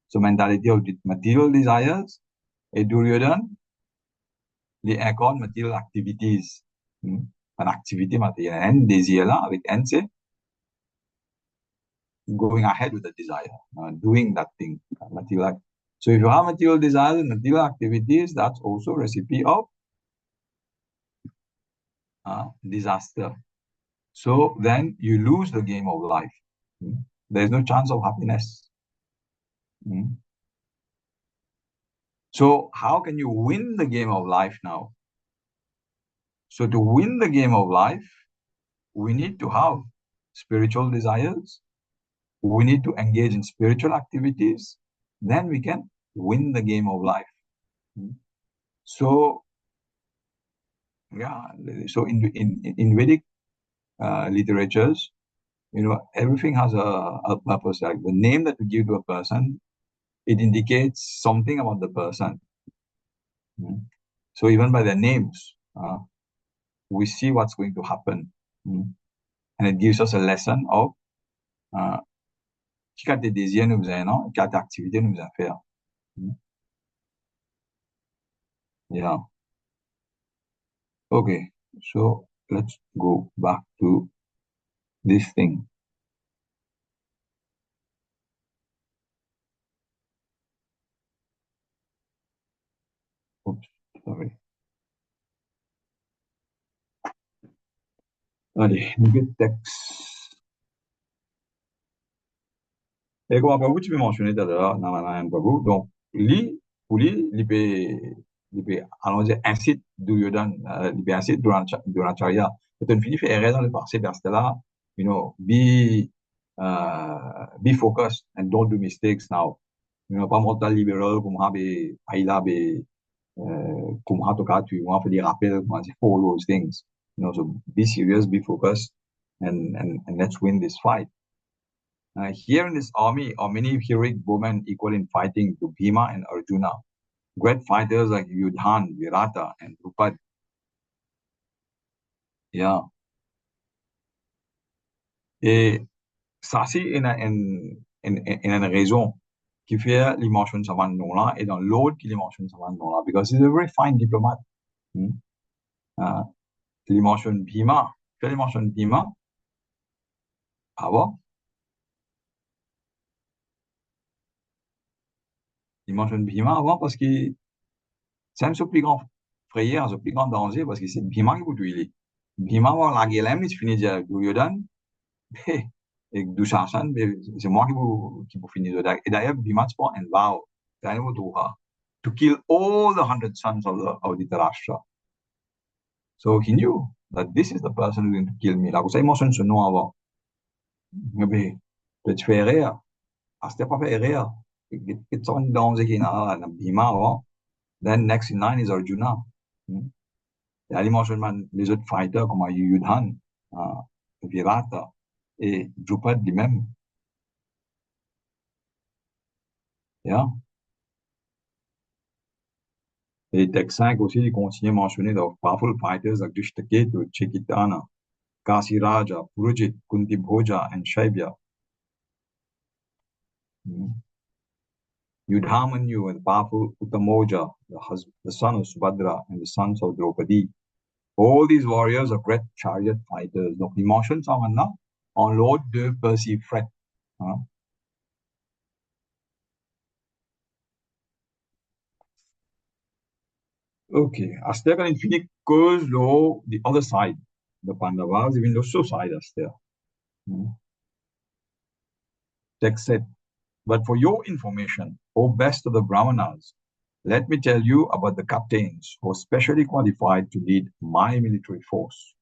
So mentality of material desires. Et Duryodhana, les incarne material activities. Une activité matérielle. N désir là, avec N, c'est going ahead with the desire, doing that thing. Material. So if you have material desires and material activities, that's also a recipe of disaster. So then you lose the game of life. There is no chance of happiness. Mm. So how can you win the game of life now? So to win the game of life, we need to have spiritual desires. We need to engage in spiritual activities. Then we can win the game of life. Mm. So yeah, so in Vedic literatures, everything has a purpose. Like the name that we give to a person, it indicates something about the person. Mm. So even by their names, we see what's going to happen. Mm. And it gives us a lesson of uh, quelle désirs nous faisons, non? Quelle activité nous faisons faire. Mm. Yeah. Okay. So let's go back to this thing. Oops, sorry. Allez, nouveau texte. Et comme après vous, tu peux mentionner tout à l'heure dans la Babu. Donc, pour il peut, allons dire, incite Duryodhan, il peut incite Dronacharya. C'est une fille fait erreur dans le passé, parce que là, be focused and don't do mistakes now. Pas monter libéral, comme Aïla, comme tocar, tu vas faire des rappels, comment dire, for those things. So be serious, be focused, and let's win this fight. Here in this army are many heroic women equal in fighting to Bhima and Arjuna. Great fighters like Yudhan, Virata, and Drupad. Yeah. Et ça, c'est une raison qui fait les mentionne ce nom-là et dans l'autre qui les mentionne ce nom-là. Because he's a very fine diplomat. Hmm. Uh, il mentionne Bhima. Quand il mentionne Bhima, avant, il mentionne Bhima avant parce que c'est un plus grand frayeur, un plus grand danger parce que c'est Bhima qui vous tuer. Bhima va la gueule, il finit de Duryodhan, et Dushasan, c'est moi qui vous finir de Et d'ailleurs, Bhima se prend un vow, to kill all the 100 sons of the Dhritarashtra. So he knew that this is the person who's going to kill me. Là, vous savez, moi, je ne sais pas avant. Mais, tu fais erreur. Ah, c'était pas fait erreur. It's on danger qui n'a Bhima avant. Then next in line is Arjuna. Hmm. Et allez, moi, je demande les autres fighters comme Yudhan, Virata et Drupad lui-même. Yeah. Et texte 5 aussi, il continue à mentionner the powerful fighters like Drishtaketu, Chekitana, Kasiraja, Purujit, Kunti Bhoja, and Shaibya. Mm. Yudhamanyu and the powerful Uttamoja, the son of Subhadra and the sons of Draupadi. All these warriors are great chariot fighters. Donc, il mentionne ça maintenant en l'ordre de Percy Fret. Hein? Ok. Aster kan infinite cause lo the other side. The Pandavas, even the suicide Aster. Mm. Text said, but for your information, O best of the Brahmanas, let me tell you about the captains who are specially qualified to lead my military force.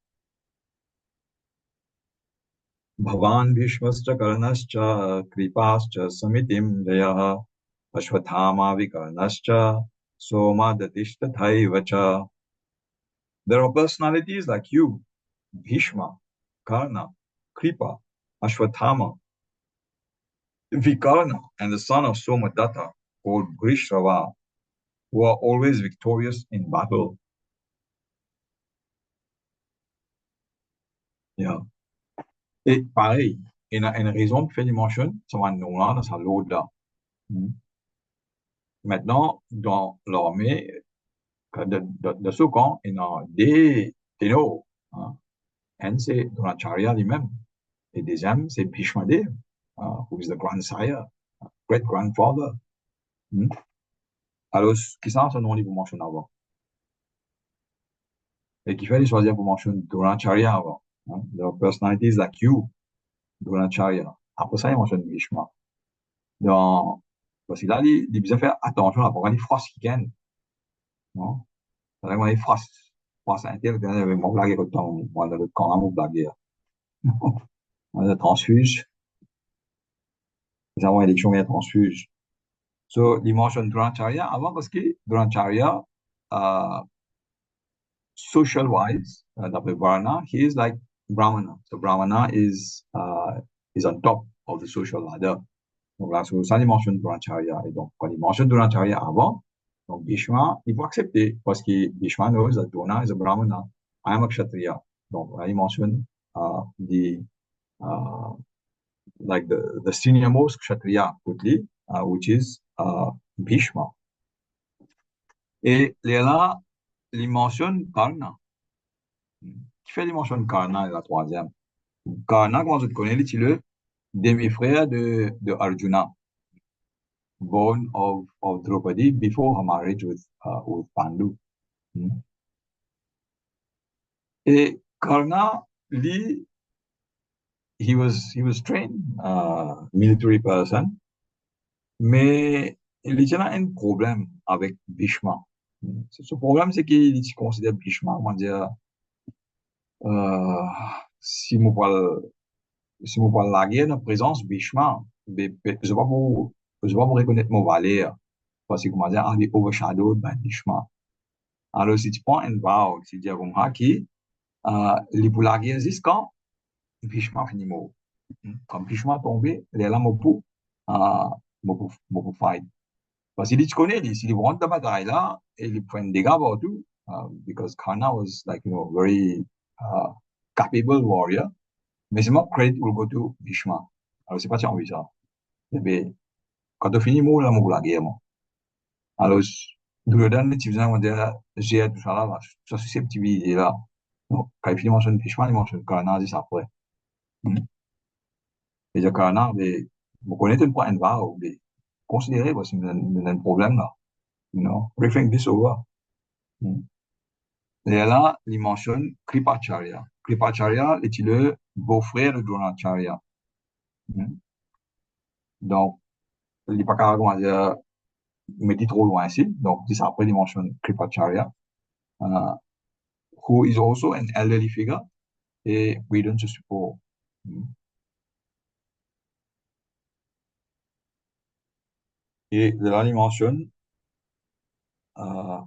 Bhavan Bhishmascha Karnascha Kripascha Samitim Jayah Ashwathama Vikarnascha Soma Datishtathaivacha. There are personalities like you, Bhishma, Karna, Kripa, Ashwathama, Vikarna, and the son of Somadatta, called Grishrava, who are always victorious in battle. Yeah. Et pareil, il y a une raison pour faire des mentions, ça va nous là, dans sa load là. Hmm. Maintenant, dans l'armée, de ce camp, il y a des ténors. Hein. Un, c'est Dronacharya lui-même. Et deuxième, c'est Bhishmadev, who is the grandsire, great grandfather. Hmm. Alors, qui sont son nom pour mentionner avant? Et qui fait choisir pour mentionner Dronacharya avant? Hein? There are personalities like you, Dronacharya. Après ça, il mentionne Bhishma. Dans, parce que là, il besoin faire attention à pour il froisse qui gagne, non? C'est vrai, il froisse interne, il y avait mon blague, autant, moi, dans le camp, là, mon blague, on a transfuge, les avons élection, il y a transfuge. So, il mentionne Dronacharya avant parce que Dronacharya, uh, social wise, the Varna, he is like Brahmana. So Brahmana is on top of the social ladder. Donc là, c'est ça, il mentionne Dronacharya. Et donc, quand il mentionne Dronacharya avant, donc Bhishma, il faut accepter parce que Bhishma knows that Drona is a Brahmana. I am a Kshatriya. Donc là, il mentionne uh, like the senior most Kshatriya, which is Bhishma. Et là, il mentionne Karna. Qui fait dimension de Karna, la troisième. Karna, comment je te connais, c'est le demi-frère de Arjuna, born of Draupadi before her marriage with Pandu. Et Karna, lui, he was trained military person, mais il a un problème avec Bhishma. Ce problème, c'est qu'il considère Bhishma, comment dire, euh, si mon si vous parlez la guerre, notre présence, Bhishma, je vais vous reconnaître mon valeur. Parce que, comment dire, on est overshadowed by Bhishma. Alors, si tu prends un vow, tu dis à mon haki, les pour la guerre jusqu'à Bhishma finit mort. Quand Bhishma est tombé, il est là, mon fight. Parce qu'il tu connais, s'il rentre dans la bataille là, et il prend des dégâts partout, because Karna was like, very capable warrior. Mais c'est mon credit will go to Bhishma. Alors, c'est pas si envie ça. Eh bien, quand tu finis, moi, là, moi, la guerre, moi. Alors, Duryodhana, tu faisais, on dire, j'ai tout ça là, ça, c'est ces petits billets là. Donc, quand il finit, il mentionne Bhishma, il mentionne Karna, c'est après. Mm. Et le Karna, mais, vous connaissez le point de vue, mais, considérez, parce qu'il y a un problème là. Rethink this over. Mm. Et là, il mentionne Kripacharya. Kripacharya est le beau-frère de Dronacharya. Mm. Donc, il n'est pas carrément dire, me dit trop loin ici. Donc, c'est après, il mentionne Kripacharya, uh, who is also an elderly figure et we don't support. Et là, il mentionne uh,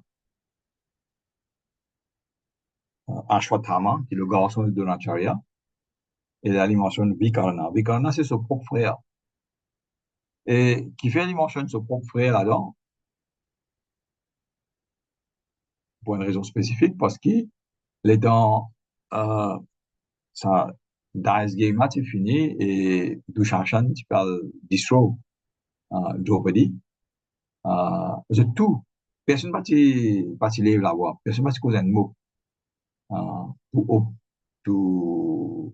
Ashwatthama, qui est le garçon de Dronacharya. Et là, il mentionne Vikarna. Vikarna, c'est son propre frère. Et qui fait, il mentionne son propre frère là-dedans, pour une raison spécifique, parce qu'il est dans uh, ça, dans ce game-là, c'est fini, et Dushasan, tu parles d'Isro, Draupadi. C'est tout. Personne ne va lève la voix. Personne ne va causer un mot to, to,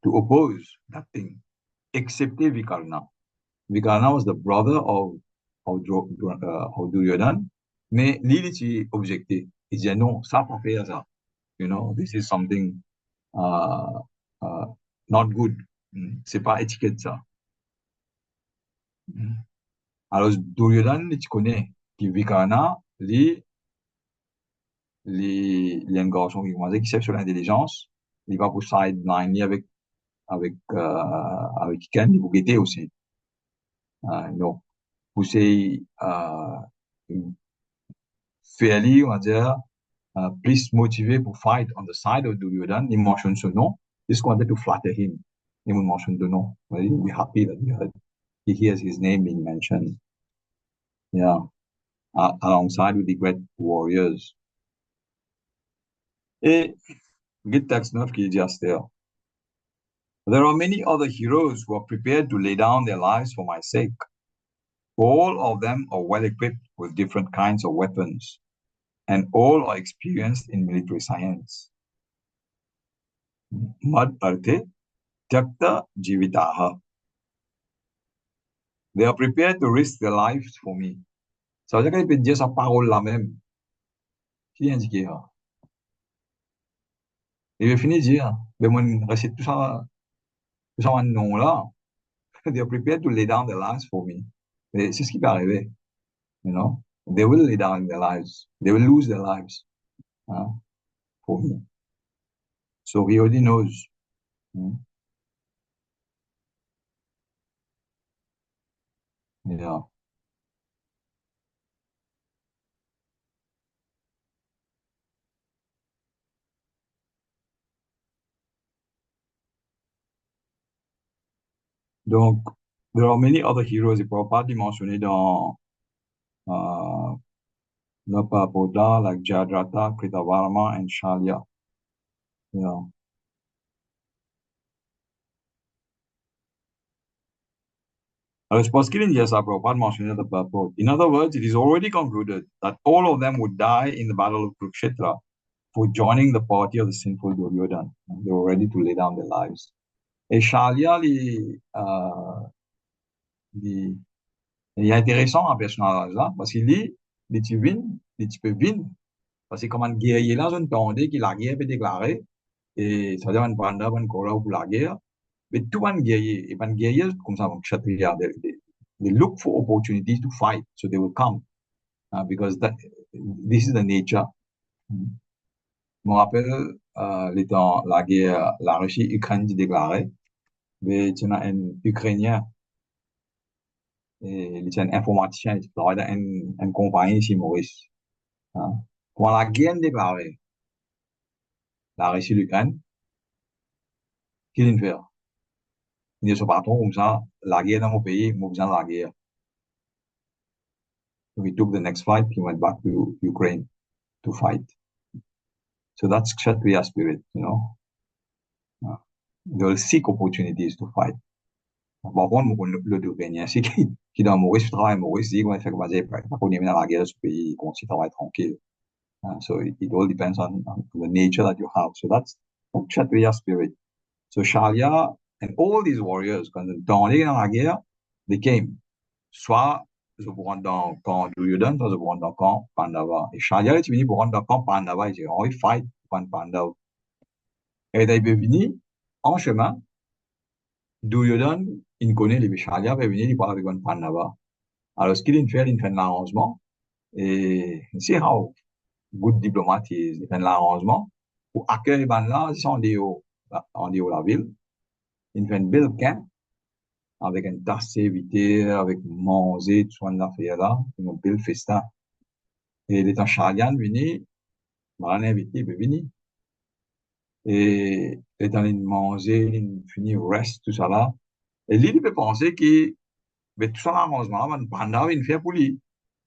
to oppose that thing, excepté Vikarna. Vikarna was the brother of Duryodhana, mais lui, il était objecté. Il disait non, ça pas faire ça. This is something uh, uh, not good. C'est pas étiquette ça. Mm. Alors, Duryodhana, tu connais, qui Vikarna, lui, il y a un garçon qui commence qui sait sur l'intelligence, il va pour sideline avec Ken, il vous guetter aussi. Donc, pousser, fairly, on va dire, plus motivé pour fight on the side of Duryodhana, il mentionne ce nom, just wanted to flatter him. Il me mentionne the nom. He'll be happy that he hears his name being mentioned. Yeah, alongside with the great warriors. Et, Git text 9 qui dit Aster. There are many other heroes who are prepared to lay down their lives for my sake. All of them are well equipped with different kinds of weapons, and all are experienced in military science. Mad arte tyakta jivitaha. They are prepared to risk their lives for me. Ça veut dire qu'il peut dire sa parole là même. Qui indique ça? Il veut finir de dire, mais moi, récite tout ça un nom là. they're prepared to lay down their lives for me. Et c'est ce qui va arriver, you know. They will lay down their lives. They will lose their lives, for me. So he already knows. Mm. Yeah. Donc, there are many other heroes. Et Prabhupada est mentionné dans le Prabhupada, like Jayadratha, Kritavarma, and Shalya. Yeah. Alors, je pense qu'il y a ça, Prabhupada mentionné dans le Prabhupada. In other words, it is already concluded that all of them would die in the battle of Kurukshetra for joining the party of the sinful Duryodhana. They were ready to lay down their lives. Et Shalya, il est intéressant un personnage là, parce qu'il dit, tu peux vin, parce que comme un guerrier là, on entendait que la guerre est déclarée, et ça veut dire un panda, un kora pour la guerre, mais tout un guerrier, et un guerrier, comme ça, un kshatriya, they look for opportunities to fight, so they will come, because this is the nature. Je me rappelle, les temps, la guerre, la Russie-Ukraine déclarée, mais tu as un Ukrainien, et il est un informaticien, il travaille dans une compagnie ici, Maurice. Quand la guerre déclarée, la Russie-Ukraine, qu'est-ce qu'il fait? Il dit, ce patron, comme ça, la guerre dans mon pays, moi, besoin de la guerre. So he took the next flight, he went back to Ukraine to fight. So that's Kshatriya spirit, you know. They will seek opportunities to fight. Par contre, le Ukrainien, c'est qui dans Maurice, travaille à Maurice, dit, ouais, fait que, vas-y, pas qu'on est dans la guerre de ce pays, qu'on s'y travaille tranquille. So it all depends on the nature that you have. So that's Kshatriya spirit. So Shalya and all these warriors, quand dans la guerre, they came. Soit ils vont rentrer dans le camp Duryodhana, soit ils vont rentrer dans le camp Pandava. Et Shalya est venu pour rentrer dans le camp Pandava. Il dit, oh, il fight contre Pandava. Et il est venu en chemin. Duryodhana, il connaît les Shalya, il est venu, il parle avec un Pandava. Alors, ce qu'il fait, il fait un arrangement. Et c'est how good diplomate il est. Il fait un arrangement pour accueillir les bandes là, ils sont en dehors de la ville. Il fait un bel camp avec une tasse serviteur, avec manger, tout ça, l'affaire là, un bel festin. Et les temps Shalian venu, m'a invité, il est venu. Et les temps il manger, il finit reste, tout ça là. Et lui, il peut penser que, mais tout ça l'arrangement, là, pendant il fait pour lui.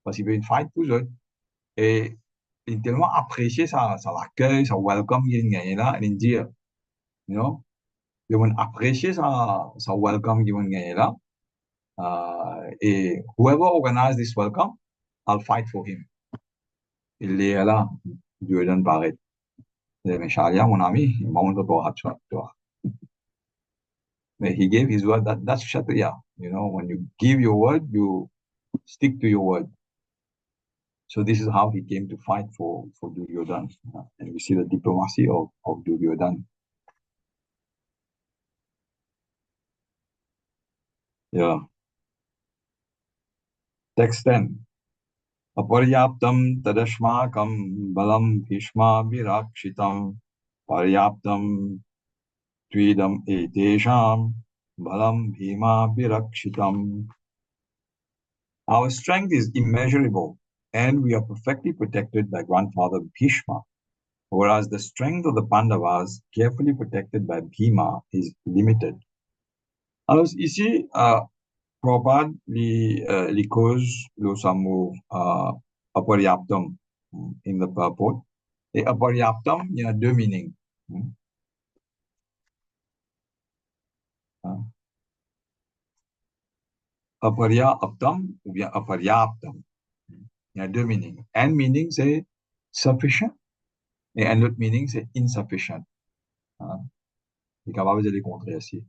Parce qu'il veut une fight pour eux. Et il a tellement apprécié ça l'accueil, ça welcome qu'il a gagné là, il dit, you know, ils vont apprécier ça welcome qu'il a gagné là. Et whoever organize this welcome, I'll fight for him. Il est là, Dieu donne pareil. Mais Sharia, mon ami, il m'a montré pour toi. Mais he gave his word, that's Kshatriya. You know, when you give your word, you stick to your word. So this is how he came to fight for Duryodhana. And we see the diplomacy of Duryodhana. Yeah. Text 10. Aparyaptam tadashmakam balam bhishma virakshitam paryaptam Tvidam etesham balam bhima virakshitam. Our strength is immeasurable, and we are perfectly protected by grandfather Bhishma, whereas the strength of the Pandavas, carefully protected by Bhima, is limited. Alors ici, Prabhupada les causes le samu aparyaptam in the purport. Et aparyaptam, il y a deux meanings. Aparyaptam ou bien aparyaptam. Il y a deux meanings. Un meaning, c'est sufficient et un autre meaning, c'est insufficient. Il est capable de les contrer ici.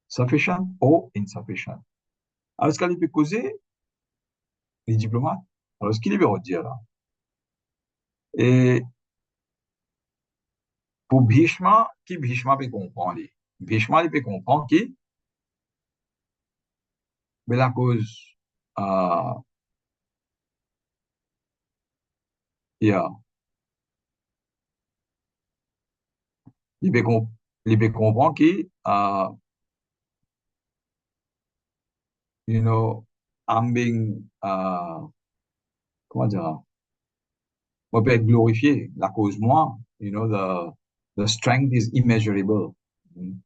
Sufficient ou insufficient. Alors, ce qu'il peut causer, les diplomates, alors ce qu'il veut dire là. Et pour Bhishma, qui Bhishma peut comprendre? Bhishma, il peut comprendre que mais la cause, euh, yeah, il peut, il peut comprendre que, you know, I'm being, comment dire, on peut être glorifié. La cause, moi, you know, the strength is immeasurable. Mm.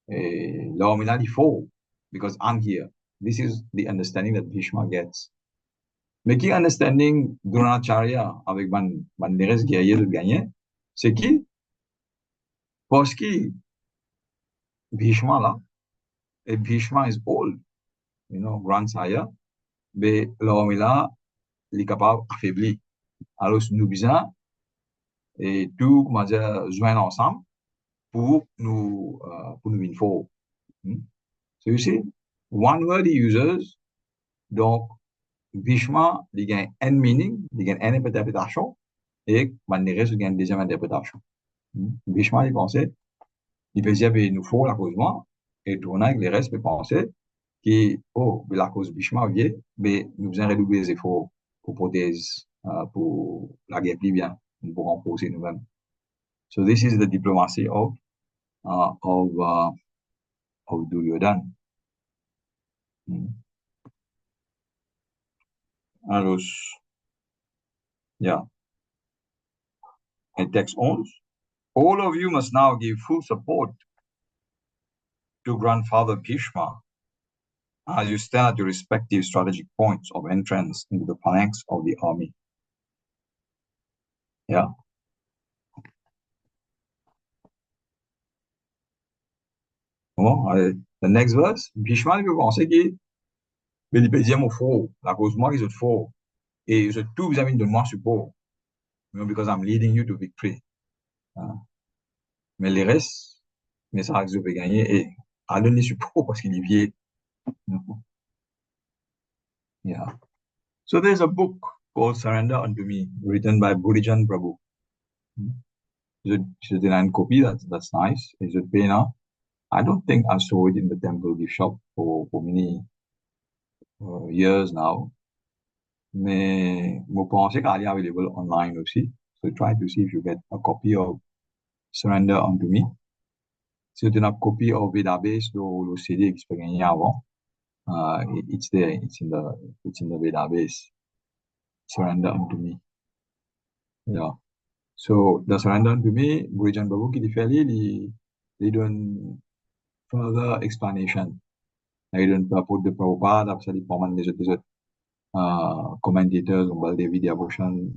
Et l'homme, il a dit faux, because I'm here. This is the understanding that Bhishma gets. Mais qui understanding Dronacharya avec Banderes guerrier de gagner, c'est qui? Parce que Bhishma là, et Bhishma is old, you know, grandsire, mais l'homme là, il est capable d'affaiblir. Alors, nous besoin, et tout, comment dire, joindre ensemble pour nous une fois. Hmm? So you see, one word he uses, donc, Bhishma, il gagne un meaning, il gagne une interprétation, et Banderes, il gagne une deuxième interprétation. Hmm? Bhishma, il pensait, il peut dire, ben, il nous faut la cause moi, et tourner avec les restes, peut penser, que, oh, ben, la cause Bhishma vient, mais nous faisons redoubler les efforts pour protéger, pour la guerre plus bien, pour renforcer nous-mêmes. So this is the diplomacy uh, of, uh, of Duryodhana. Hmm. Alors, yeah, in text 11, all of you must now give full support to grandfather Bhishma as you stand at your respective strategic points of entrance into the phalanx of the army. Yeah. Bon, the next verse, Bhishma lui pensait que, mais il peut dire mon faux, la cause moi, ils sont faux. Et je tout vous amène de moi support, you know, because I'm leading you to victory. Hein. Mais les restes, mais ça, je vais gagner et à donner support parce qu'il est vieux. You know. Yeah. So there's a book called Surrender Unto Me, written by Burijan Prabhu. Is it in copy? That's nice. Is it pay now? I don't think I saw it in the temple gift shop for many years now. Mais vous pensez qu'elle est available online aussi. So try to see if you get a copy of Surrender Unto Me. Si tu as une copie of database, le CD que tu peux gagner avant, it's there. It's in the database. Surrender Unto Me. Yeah. So the Surrender Unto Me, Burijan Babu qui fait il donne further explanation. Il donne propos de Prabhupada, après ça, il prend les autres commentators, on va David Devotion,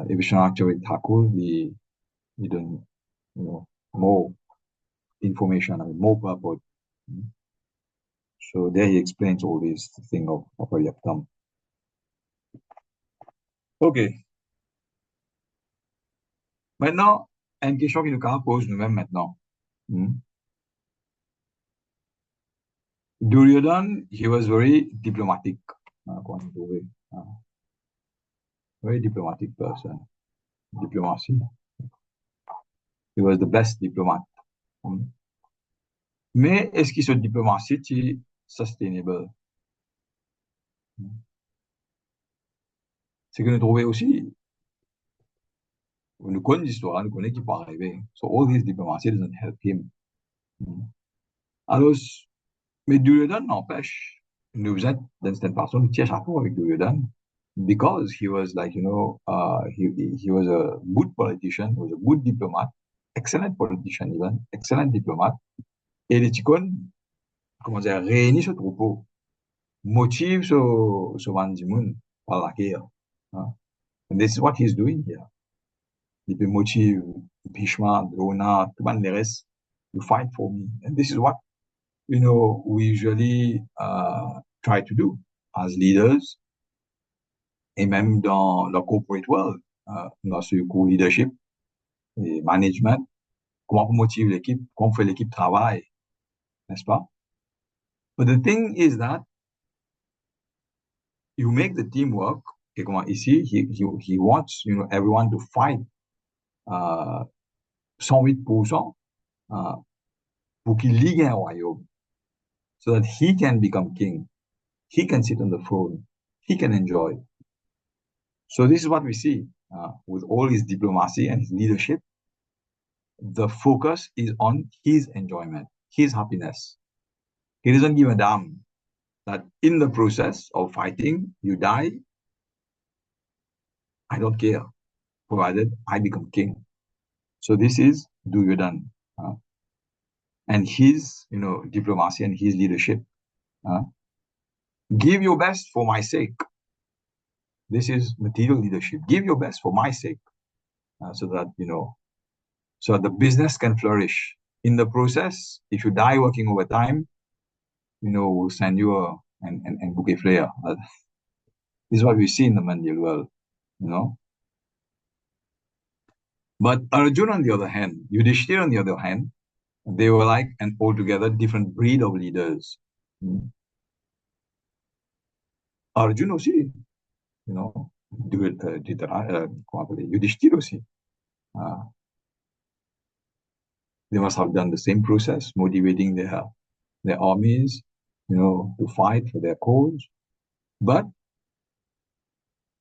Vishwanath Thakur, he done, you know, more information, I mean, more purport. So there he explains all this thing of Yaptam. OK. Maintenant, une question qui nous pose nous-mêmes maintenant. Duryodhan, he was very diplomatic. Very diplomatic person. Diplomacy. He was the best diplomat. Mais est-ce que cette diplomatie est sustainable? C'est que nous trouvons aussi, nous connaissons l'histoire, nous connaissons qui peut arriver. So all this diplomacy doesn't help him. Alors, mais Duryodhana n'empêche, nous êtes dans cette façon, nous tient chapeau avec Duryodhana, because he was like, you know, he was a good politician, he was a good diplomat, excellent politician even, excellent diplomat, et les ticons, comment dire, réunissent ce troupeau, motivent ce Vandimoun par la guerre. Hein. And this is what he's doing here. Il peut motiver Bhishma, Drona, tout le reste, you fight for me. And this is what, you know, we usually try to do as leaders, et même dans le corporate world, dans ce co-leadership et management, comment on motive l'équipe, comment on fait l'équipe travail, n'est-ce pas? But the thing is that you make the team work. Okay, comment ici, he wants, you know, everyone to fight 108% pour qu'il ligue un royaume. so that he can become king. He can sit on the throne. He can enjoy. So this is what we see with all his diplomacy and his leadership. The focus is on his enjoyment, his happiness. He doesn't give a damn that in the process of fighting, you die. I don't care, provided I become king. So this is Duryodhan, and his, diplomacy and his leadership. Uh, give your best for my sake. This is material leadership. Give your best for my sake, so that so that the business can flourish. In the process, if you die working overtime, we'll send you and bouquet flare. This is what we see in the material world, you know. But Arjuna, on the other hand, Yudhishthira, on the other hand, they were like an altogether different breed of leaders. Arjuna aussi, comment appeler, Yudhishthira aussi. They must have done the same process, motivating their armies, to fight for their cause. But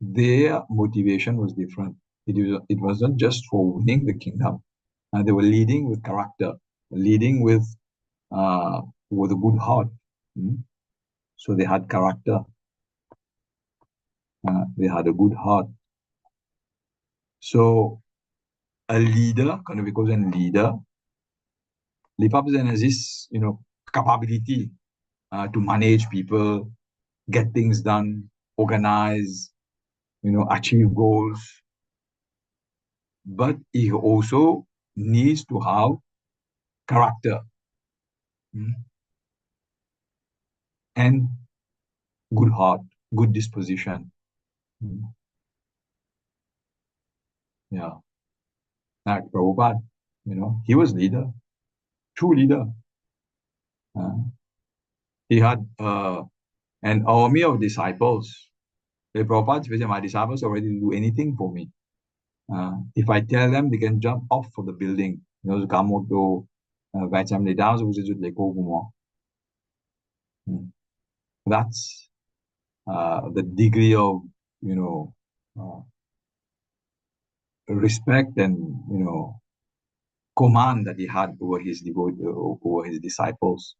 their motivation was different. It wasn't just for winning the kingdom. They were leading with character, leading with a good heart. So they had character. They had a good heart. So a leader, quand on veut causer un leader, les pas besoin this, capability to manage people, get things done, organize, achieve goals. But he also needs to have character and good heart, good disposition. Yeah. Like Prabhupada, he was leader, true leader. He had an army of disciples. Prabhupada said, my disciples are ready to do anything for me. If I tell them, they can jump off of the building. Kamoto, Vacham Ledas, which is like That's the degree of, respect and, command that he had over over his disciples.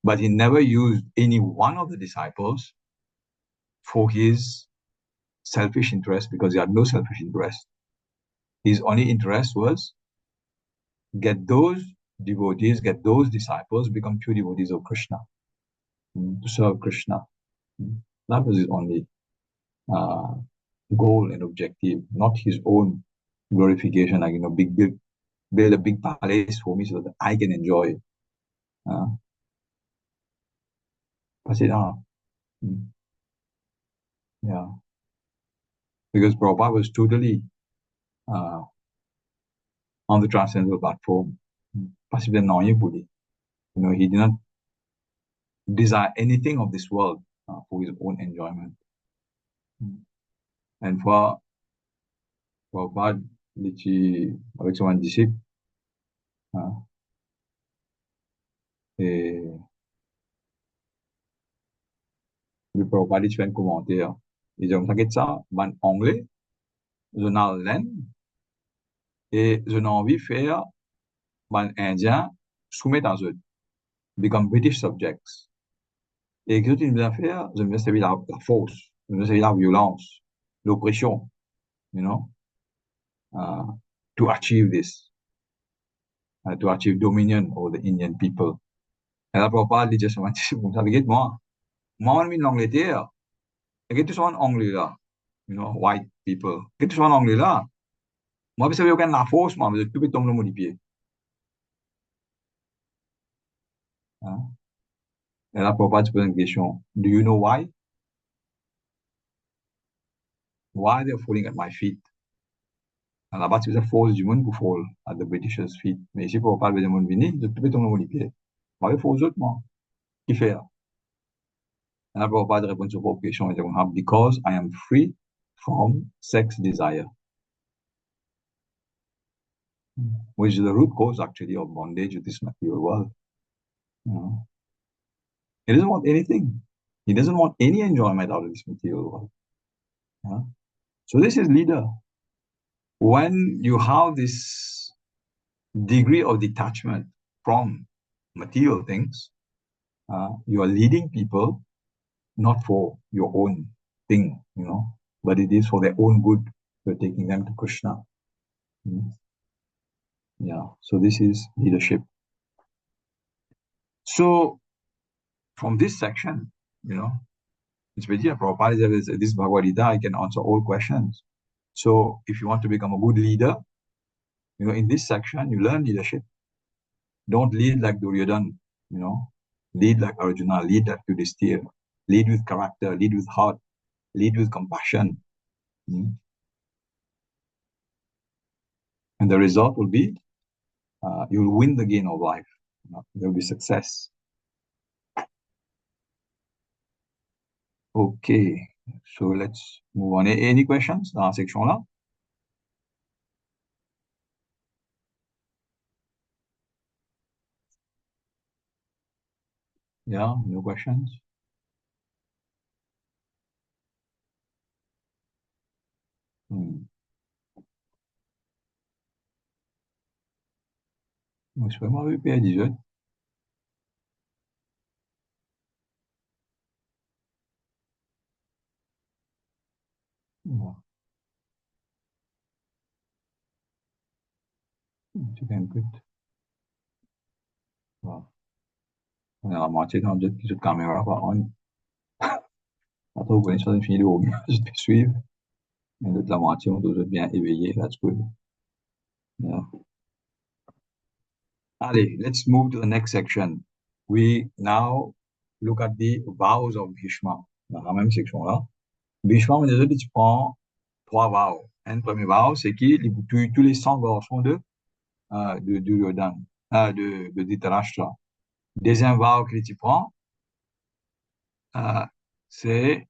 But he never used any one of the disciples for his selfish interest, because he had no selfish interest. His only interest was get those devotees, get those disciples, become pure devotees of Krishna, to serve Krishna. That was his only goal and objective, not his own glorification, like, build a big palace for me so that I can enjoy. That's it. Yeah. Because Prabhupada was totally on the transcendental platform. Possibly he did not desire anything of this world for his own enjoyment. And for Prabhupada, avec son disciple, et le Prabhupada fait un commentaire. Il dit, t'inquiète ça, en anglais, je n'ai l'aine, et je n'ai envie de faire, Indien, soumettre à eux, become British subjects. Et que tu me faire, je me servir la force, je me servir la violence, l'oppression, to achieve this, to achieve dominion over the Indian people. Et là, Prabhupada dit justement, moi, on est en Angleterre, et que tu sois en anglais là, white people, que tu sois en anglais là, moi, je ne sais aucune la force, moi, je peux tomber le mot du pied. Et là, Prabhupada se pose une question. Do you know why? Why they're falling at my feet? And là-bas, c'est la force du monde pour fall at the Britishers' feet. Mais ici, Prabhupada veut dire, monde vini, je peux tomber le mot du pied. Moi, il faut aux autres, moi. Qui fait? Et là, Prabhupada répond sur vos questions. Il dit, because I am free from sex desire. Which is the root cause, actually, of bondage of this material world. He doesn't want anything. He doesn't want any enjoyment out of this material world. Yeah? So this is leader. When you have this degree of detachment from material things, you are leading people not for your own thing, but it is for their own good. You're taking them to Krishna. Mm. Yeah. So this is leadership. So from this section, it's very Prabhupada says, this Bhagavad Gita, I can answer all questions. So if you want to become a good leader, in this section, you learn leadership. Don't lead like Duryodhana, lead like Arjuna, lead like Yudhishthira, lead with character, lead with heart, lead with compassion. Mm. And the result will be you'll win the game of life. There'll be success. Okay, so let's move on. Any questions dans la section-là? Yeah, no questions? Hmm. Moi, je peux m'arrêter à 18. Yeah, tu can put. Wow. On est à la moitié dans le petite caméra par on. Après, vous connaissez une fille de haut, je te suivre. Mais de la moitié, on doit être bien éveillé. That's good. Yeah. Allez, let's move to the next section. We now look at the vows of Bhishma. Dans la même section-là. Bhishma, on est tu prends trois vows. Un premier vow, c'est qu'il tous les 100 garçons de Duryodhana, de Dhritarashtra. Deuxième vow que tu prends, c'est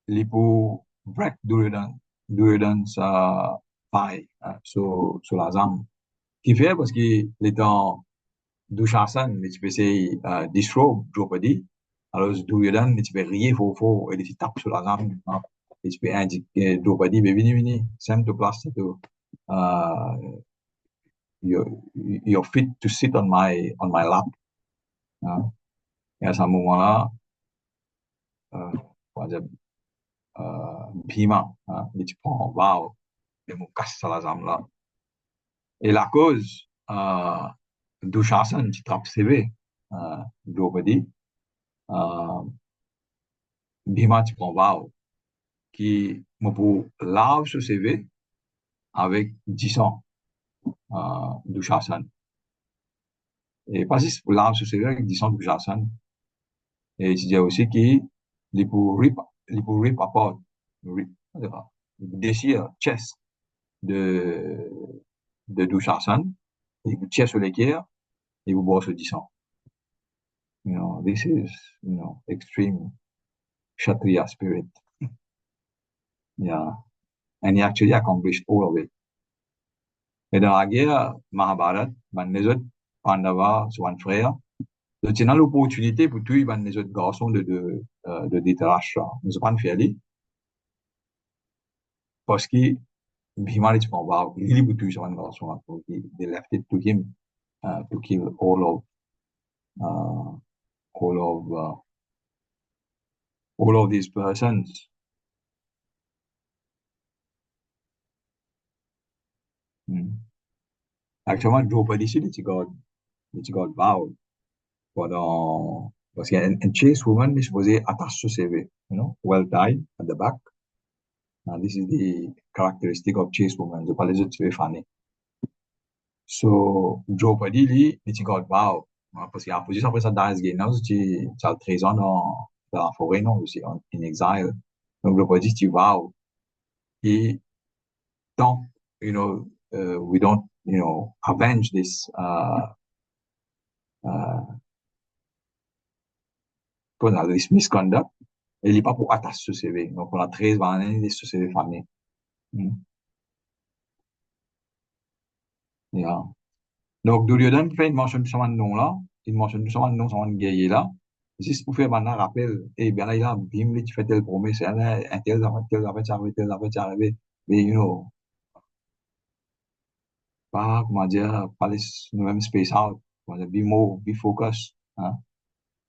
les pour break Duryodhana's paille sur la zame. Qui fait parce qu'il est en Dushasan, mais tu peux essayer disrobe Draupadi. Alors, Duryodhana, mais tu peux rier faux, et tu tapes sur la zame. Et tu peux indiquer Draupadi, mais vini, sème de place, c'est tout. You're fit to sit on my lap. Hein. Et à ce moment-là, on va dire, Bhima, hein, et tu prends, waouh, et mon casse la zame là. Et la cause, Dushasan, tu trappes CV, Draupadi, euh, Bhima, tu prends waouh, qui me pour lave ce CV avec 10 ans, Dushasan. Et pas juste pour lave ce CV avec 10 ans Dushasan, et je dis aussi qu'il rip apart, rip, déchire chest de, de Dushasan, et vous tire sur l'équerre, et vous brosse du sang. This is, extreme Kshatriya spirit. Yeah. And he actually accomplished all of it. Et dans la guerre, Mahabharat, les autres Pandava, son frère, donc c'est l'opportunité pour tous les autres garçons de Dhritarashtra. Ils n'ont pas fait aller, parce que Bhima is from wow, really would do someone else. They left it to him to kill uh, all of uh, all of these persons. Mm. Actually, Draupadi said it's got vowed, but parce qu'un chaste woman is supposed attache sur CV, well tied at the back. This is the characteristic of chaste woman. Je parle de CV fanny. So Draupadi lui, it's got vowed. Parce qu'après, après ça, dans ce game, tu as 13 ans dans la forêt, non, aussi, in exile. Donc, Draupadi, tu vows. Et tant, we don't, avenge this, this misconduct. Il n'est pas pour attacher ce CV. Donc, on a 13 années de ce CV famille. Mm. Yeah. Donc, Duryodhana fait une mention de ce nom là, une mention de ce nom, ce guerrier là. Juste pour faire maintenant rappel, et bien là, il a bim, tu fais telle promesse, un tel affaire, ça arrive, tel affaire, ça arrive. Mais, pas, comment dire, pas le même space out. Comment dire, be more, be focused, hein,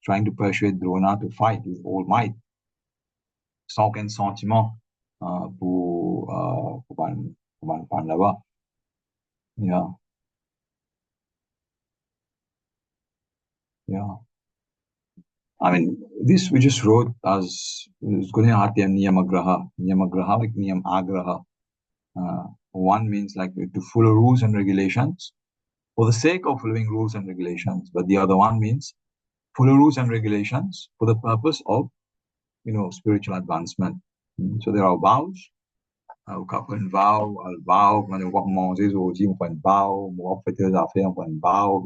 trying to persuade Drona to fight with all might, sans aucun sentiment, pour prendre là-bas. Yeah, yeah. I mean, this we just wrote as Gune Hatyam Niyamagraha. Niyamagraha, like Niyam Agraha. One means like to follow rules and regulations for the sake of following rules and regulations. But the other one means follow rules and regulations for the purpose of, spiritual advancement. So there are vows. O cara põe vow, al vow, quando eu vou manger aujourd'hui, on prend vow, on va fêter les affaires, on prend vow.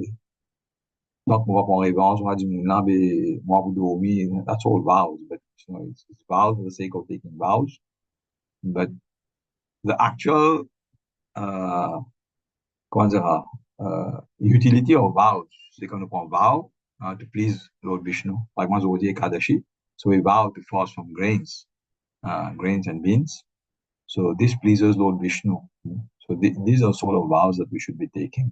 Donc, on va prendre revanche, on va dire, là, moi, vous dormir. That's all vows. But, it's vows for the sake of taking vows. But the actual, uh, comment dire, utility of vows, c'est qu'on prend vow to please Lord Vishnu. Like moi, aujourd'hui, Kadashi. So we vow to fast from grains and beans. So this pleases Lord Vishnu. So these are sort of vows that we should be taking.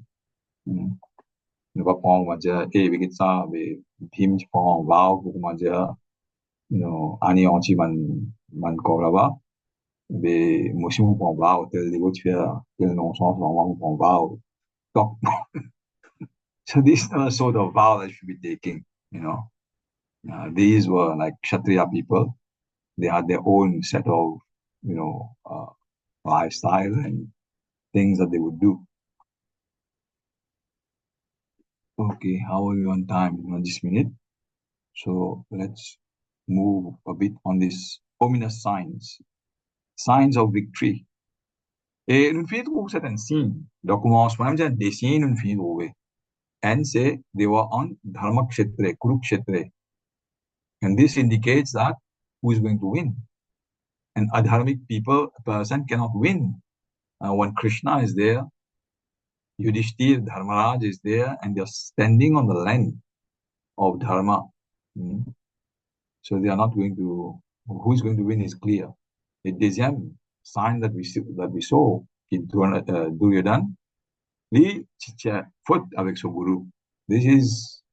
Ne pas prendre, on va dire, avec ça, Bhim, tu prends un vow pour, comment dire, anéantir man corps là-bas. Mais moi aussi, on prend un vow, tel niveau tu fais, tel non-sens, on prend un vow. Donc, so these are sort of vow that you should be taking, These were like Kshatriya people. They had their own set of, lifestyle and things that they would do. Okay, how are we on time? This minute. So let's move a bit on this ominous signs of victory. Et nous finissons trouver certains signes. Donc, commencement, même des signes, nous finissons trouver. And say they were on Dharma Kshetre, Kurukshetre. And this indicates that who is going to win. And adharmic person cannot win. When Krishna is there, Yudhishthir, Dharmaraj is there, and they're standing on the land of Dharma. So they are not going to, who is going to win is clear. Le deuxième sign that we saw, Duryodhana, lui, tient faute avec son guru. This is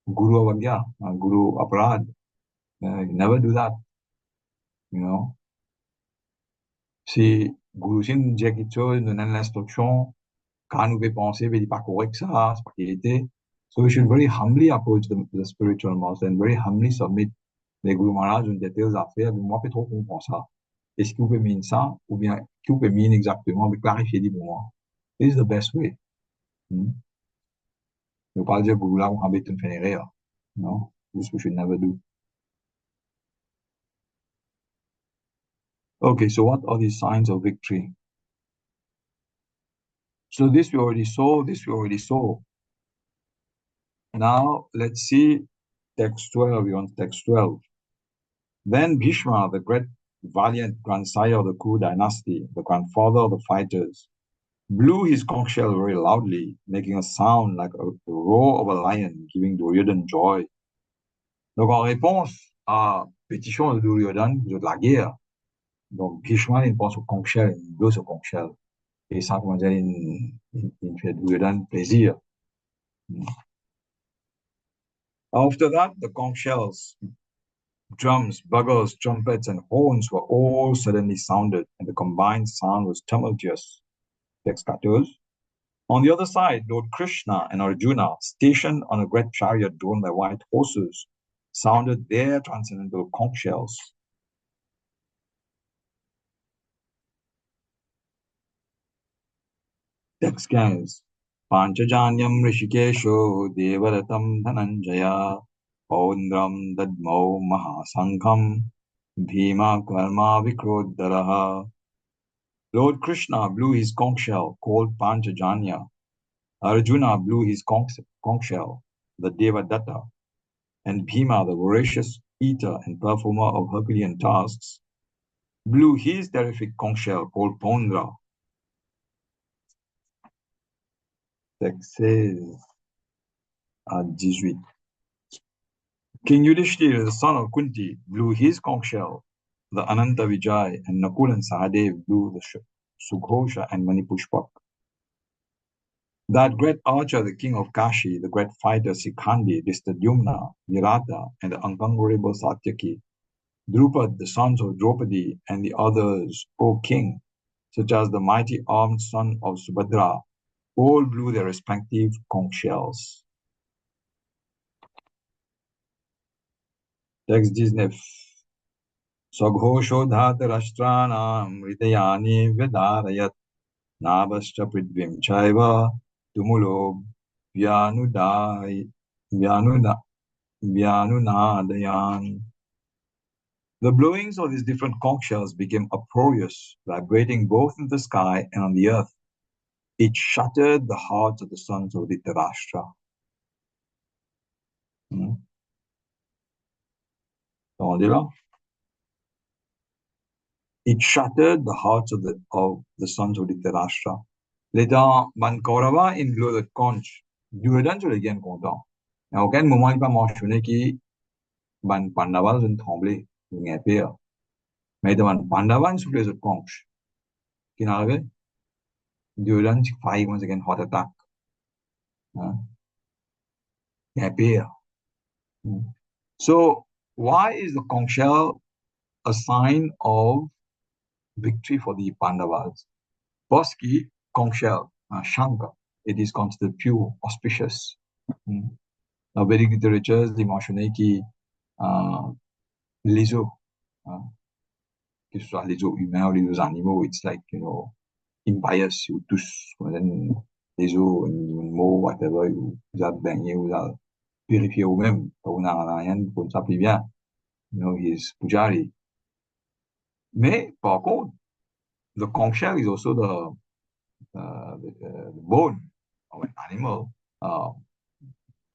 Guru Avagya, Guru Aparad. Never do that, Si Guru Sin nous dit quelque chose, nous donne l'instruction, quand nous devons penser, il n'est pas correct ça, c'est pas qu'il était. So we should very humbly approach the spiritual master and very humbly submit. Les Guru Maharaj ont des telles affaires, mais moi, pas trop comprendre ça. Est-ce que vous pouvez mettre ça, ou bien, que vous pouvez mettre exactement, mais clarifier pour moi. This is the best way. Ne pas dire, Guru là, on va mettre une erreur. No, this we should never do. Okay, so what are the signs of victory? So this we already saw. Now, let's see text 12, we're on text 12. Then Bhishma, the great valiant grandsire of the Kuru dynasty, the grandfather of the fighters, blew his conch shell very loudly, making a sound like a roar of a lion, giving Duryodhana joy. Donc, en réponse à pétition de Duryodhana de la guerre, donc Bhishma, il pense au conch shell, il blow ce conch shell. Et ça, comment dire, il fait Duryodhana plaisir. After that, the conch shells, drums, bugles, trumpets, and horns were all suddenly sounded, and the combined sound was tumultuous. Text 14. On the other side, Lord Krishna and Arjuna, stationed on a great chariot drawn by white horses, sounded their transcendental conch shells. Text 15. Panchajanyam Rishikesho Devaratam Dhananjaya Paundram Dadmau Mahasankham Bhima Karma Vikrodharaha. Lord Krishna blew his conch shell called Panchajanya. Arjuna blew his conch shell, the Devadatta, and Bhima, the voracious eater and performer of Herculean tasks, blew his terrific conch shell called Pondra. Texte 16 à 18. King Yudhishthira, the son of Kunti, blew his conch shell, the Ananta Vijay, and Nakul and Sahadev blew the Sughosha and Manipushpak. That great archer, the king of Kashi, the great fighter Sikhandi, Dhristadyumna, Virata, and the unconquerable Satyaki, Drupad, the sons of Draupadi, and the others, O king, such as the mighty armed son of Subhadra, all blew their respective conch shells. Texte 19. Saghosho dhatarashtrānam hridayani vyadarayat nabhascha pridvim chaiva tumulo vyanudai vyanunadayan. The blowings of these different conch shells became uproarious, vibrating both in the sky and on the earth. It shattered the hearts of the sons of Dhritarashtra. It shattered the hearts of the sons of Dhritarashtra. L'étant ban Kaurava in blow the conch, Duryodhana se le gagne content. À aucun moment il pas mentionné que ban Pandava ont tremblé, ils ont peur. Mais ban Pandava souffle the conch. Qui n'arrive? Duryodhana fight once again heart attack. Ils ont peur. So why is the conch shell a sign of victory for the Pandavas? Boski conch shell, Shankar, it is considered pure, auspicious. Now, Vedic literatures, ils mentionnaient que les eaux, que ce soit les eaux humains ou les eaux animaux, it's like, impious, ou tous, les eaux, animaux, whatever, vous avez baigné, vous avez purifié vous-même, vous n'avez rien, pour ça plus bien. He's pujari. Mais, par contre, the conch shell is also the bone of an animal, of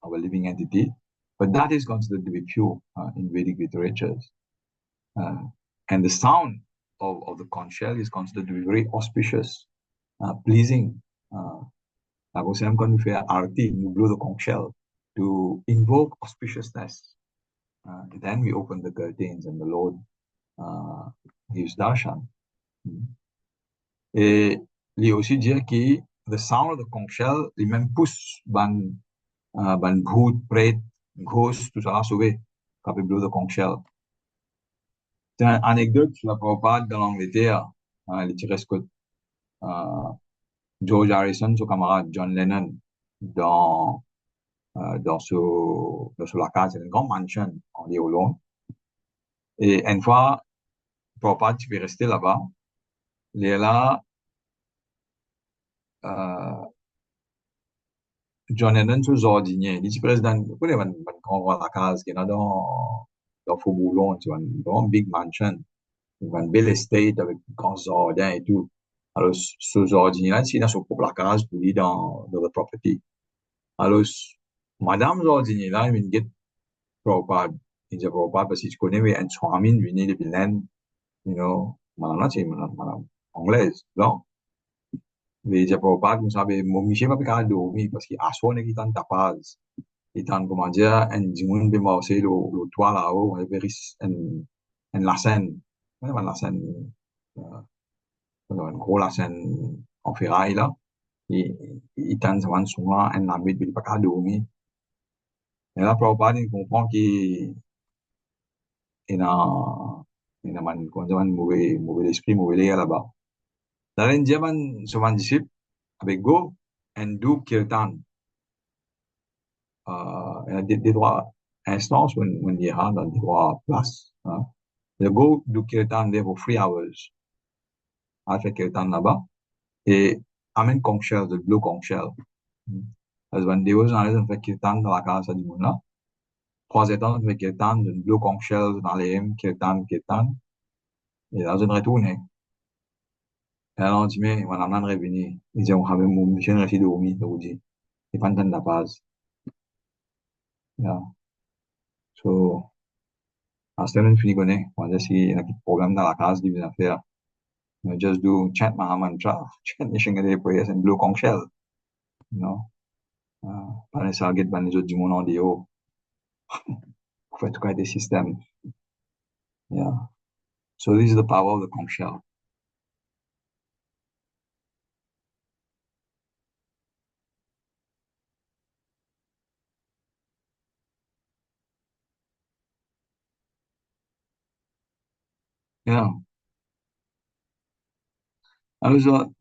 a living entity, but that is considered to be pure in Vedic literatures. And the sound of the conch shell is considered to be very auspicious, pleasing. Like when we fait arti, we blow the conch shell to invoke auspiciousness. Then we open the curtains and the Lord gives darshan. Et il aussi dire que the sound of the conch shell, il même pousse ban bhoot, pret, ghost, tout ça là sauvé quand il blow the conch shell. C'est une anecdote sur la Prabhupada dans l'Angleterre. Il tirait Scott. George Harrison, son camarade John Lennon, dans la case, c'est une grande mansion en Irlande. Et une fois, Prabhupada, tu peux rester là-bas. Il est là, John Lennon, sur jardinier. Il est président, vous connaissez, la case qui est dans Faubourg Londres, c'est une grande big mansion. Une belle estate avec un grand jardin et tout. Alors, ce jardinier-là, c'est dans son propre case pour lui dans the property. Alors, Madame jardinier-là, il me dit, Prabhupada, il dit Prabhupada, parce que tu connais, mais un Swamin, venu de Finlande, madame là, c'est madame anglaise, non? Mais il dit Prabhupada, vous savez, mon monsieur m'a pas qu'à dormir, parce qu'il a soigné qu'il t'en tapage. Il t'en, comment dire, un dimanche, il m'a aussi le toit là-haut, on avait la scène, la scène, une grosse scène en ferraille, là. Il t'en, souvent, un habit, il pas qu'à dormir. Et là, Prabhupada, il comprend qu'il a un mauvais esprit, mauvais lien là-bas. Dans l'Indien, souvent disciple, avec go and do kirtan. Il y a des droits instances où il y a dans des droits place. Le go do kirtan there for 3 hours. Il fait kirtan là-bas. Et amène conch shell, le blue conch shell. Parce que des fois, on fait kirtan dans la casa du monde là. 3 états, on fait kirtan, le blue conch shell dans les M, kirtan. Et là, je retourne. Et alors, on dit, mais, on a un revenu. Ils disent, on a même mon mission de dormir, donc, dit, c'est pas de la base. Yeah. So, à ce moment, on finit connaît. On dit, s'il y a un petit problème dans la case, il vient faire. Just do chant Mahamantra, chant Nishingade prayers and blow conch shell. Pas nécessairement get ban les autres du monde en déo. fait tout cas des systèmes. Yeah. So this is the power of the conch shell. Yeah. Also,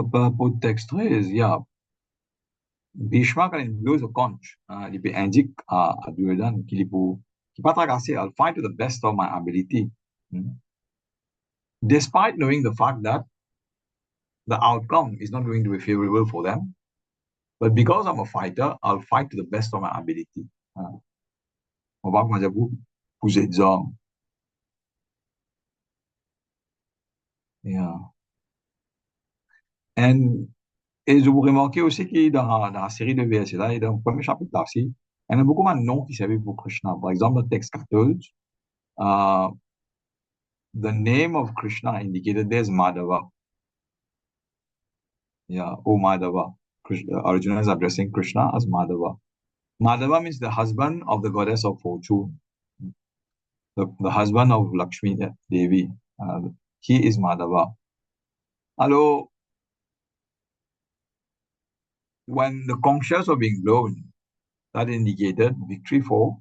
pour texter, yeah, Bhishma, quand il blows a conch, il indique à Duryodhana qu'il est pas tracassé. I'll fight to the best of my ability. Hmm. Despite knowing the fact that the outcome is not going to be favorable for them, but because I'm a fighter, I'll fight to the best of my ability. On va comment dire, vous êtes hommes. Yeah. And, et je vous remarquez aussi que dans la série de versets-là, et dans le premier chapitre-là aussi, il y en a beaucoup de noms qui servent pour Krishna. Par exemple, dans le texte 14, uh, the name of Krishna indicated there's Madhava. Yeah, oh Madhava. Arjuna is addressing Krishna as Madhava. Madhava means the husband of the goddess of fortune, the husband of Lakshmi Devi. He is Madhava. Alors, when the conch shells were being blown, that indicated victory for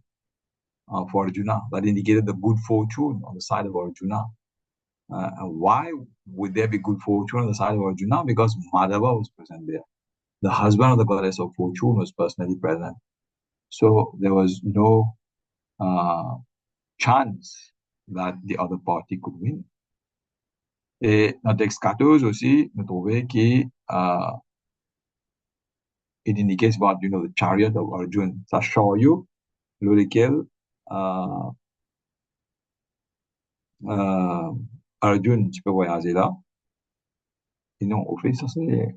Arjuna. That indicated the good fortune on the side of Arjuna. And why would there be good fortune on the side of Arjuna? Because Madhava was present there. The husband of the goddess of fortune was personally present. So there was no chance that the other party could win. Et dans le texte 14 aussi, nous trouvons que it indicates about, the chariot of Arjuna. Ça chariot, lequel Arjuna, tu peux voyager là. Et non, au fait, ça c'est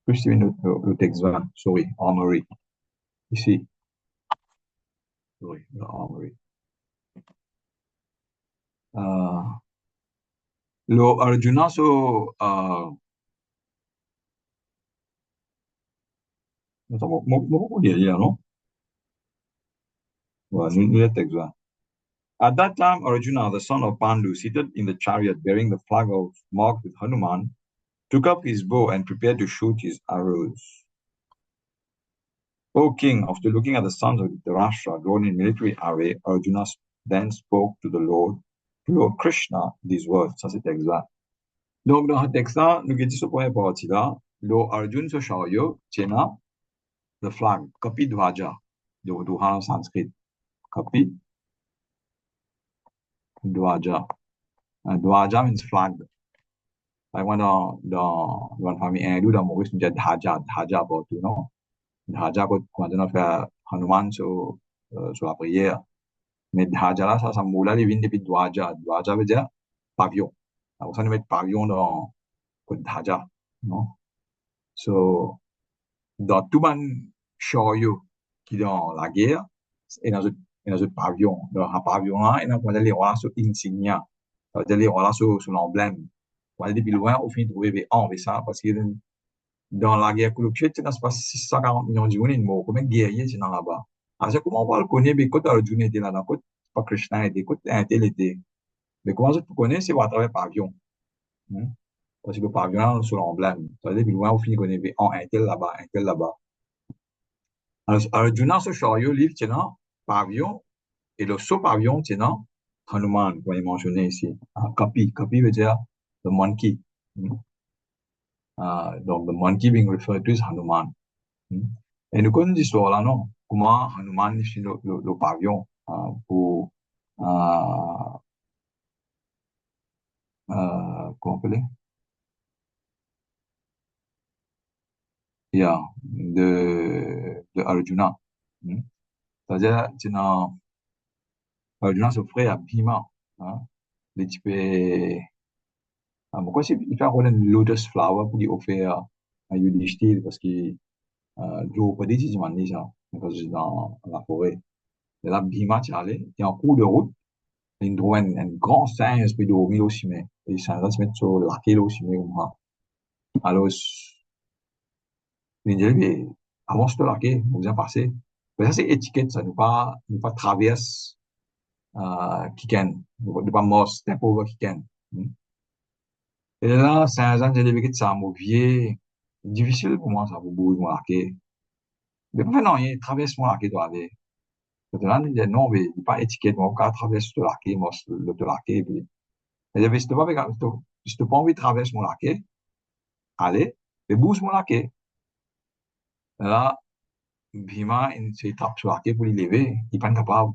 plus le texte 20, sorry, armory. Ici, sorry, the armory. Lo Arjuna, so, mo dire, non? Well, le texte 20. At that time, Arjuna, the son of Pandu, seated in the chariot bearing the flag of marked with Hanuman, took up his bow and prepared to shoot his arrows. O king, after looking at the sons of Dhritarashtra drawn in military array, Arjuna then spoke to the Lord Krishna, these words. Ça, c'est exact. Donc, dans ce texte-là, nous avons dit ce point partie-là, le Arjuna se chariot tient the flag, kapi dvaja, de en sanskrit. Kapi dvaja. Dvaja means flag. Like when dans famille hindoue, dans Maurice, on dit Dhaja pour tout, non? Dhaja, quand on fait Hanuman sur la prière. Mais Dhaja là, ça moule, il vient depuis Dwaja. Dwaja veut dire pavillon. Alors, ça nous met pavillon dans Dhaja, non? So, dans tout le chariot qui est dans la guerre, et dans un pavillon. Dans un pavillon là, et dans les rois sur insignia. Les rois sur l'emblème. On va depuis loin, au fin, trouver ça, parce que dans la guerre Kulukshit, il y a 640 millions de gens morts. Combien de guerriers sont là-bas? Alors, comment on va le connaître? Mais quand Arjuna était là, quand pas Krishna était, quand Intel était. Mais comment tu connais? C'est à travers pavillon. Parce que le pavillon, sur l'emblème. Ça veut dire que loin, au fin, il connaît Intel là-bas, Intel là-bas. Alors, Arjuna, ce chariot, livre, tient pavillon, et le sous-pavillon, tient Hanuman, qu'on a mentionné ici. Kapi. Kapi veut dire the monkey. Donc, the monkey being referred to is Hanuman. Et nous connaissons l'histoire là, non? Comment Hanuman est le pavillon pour, comment on appelle? Yeah, de Arjuna. C'est-à-dire, Arjuna s'offrait à Bhima. Les types, pourquoi il fait une lotus flower pour lui offrir à Yudhishthir parce que Draupadi, si tu m'as dit ça, parce que c'est dans la forêt. Et là, Bhima, tu es allé, tu es en cours de route, il trouve un grand singe, puis dormir au cimetière. Et il s'en va se mettre sur la quille au cimetière, comme ça. Alors, il dit, avant de laquer, vous bien passer. Mais ça, c'est étiquette, ça, nous pas traverse, Kiken, nous pas mort, c'est un pauvre Kiken. Et là, Saint-Jean, j'ai dit que ça m'a vieux, difficile pour moi, ça, pour bouger mon laquer. Mais pas fait non, il traverse mon laquer, doit aller. Maintenant, il dit non, mais il pas étiquette, moi, quand traverse le laquer, moi, le laquer, puis, il dit, mais si tu pas envie de traverser mon laquer, allez, mais bouge mon laquer. Là, Bhima, il se tape sur laquer pour lui lever, il n'est pas capable.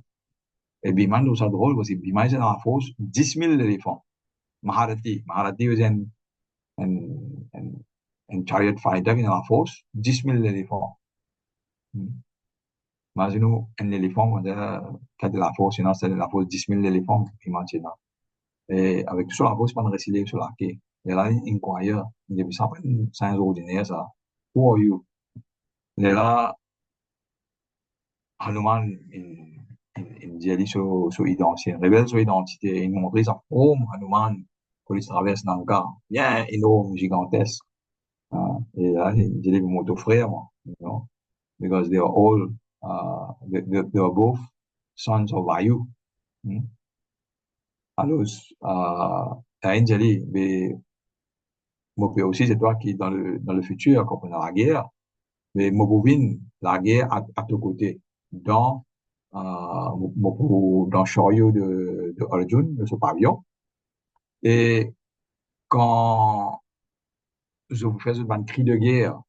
Et Bhima, nous, ça drôle, parce que Bhima, il est dans la fosse, 10 000 éléphants. Maharati was un, un chariot fighter qui est dans la fosse, 10 000 éléphants. Imaginez un éléphant, on dirait, qui est de la fosse, sinon c'est de la fosse, 10 000 éléphants, imagine. Et avec tout ça, la fosse, pas de réciter sur la quai. Et là, il croyait, il dit, ça, c'est un ordinaire, ça. Who are you? Et là, Hanuman, il dit, sur identité, il révèle son identité, il montre sa forme, Hanuman, quand il traverse dans le cas, bien énorme, gigantesque. Et là, il dit, mon frère, moi, you know, because they are all, they are both sons of Vayu. Hmm. Alors, Angeli, mais moi, aussi, c'est toi qui, dans le futur, quand on a la guerre, mais moi, la guerre à ton côté, dans, dans le chariot de Arjun, de ce pavillon. Et quand je vous fais un cri de guerre,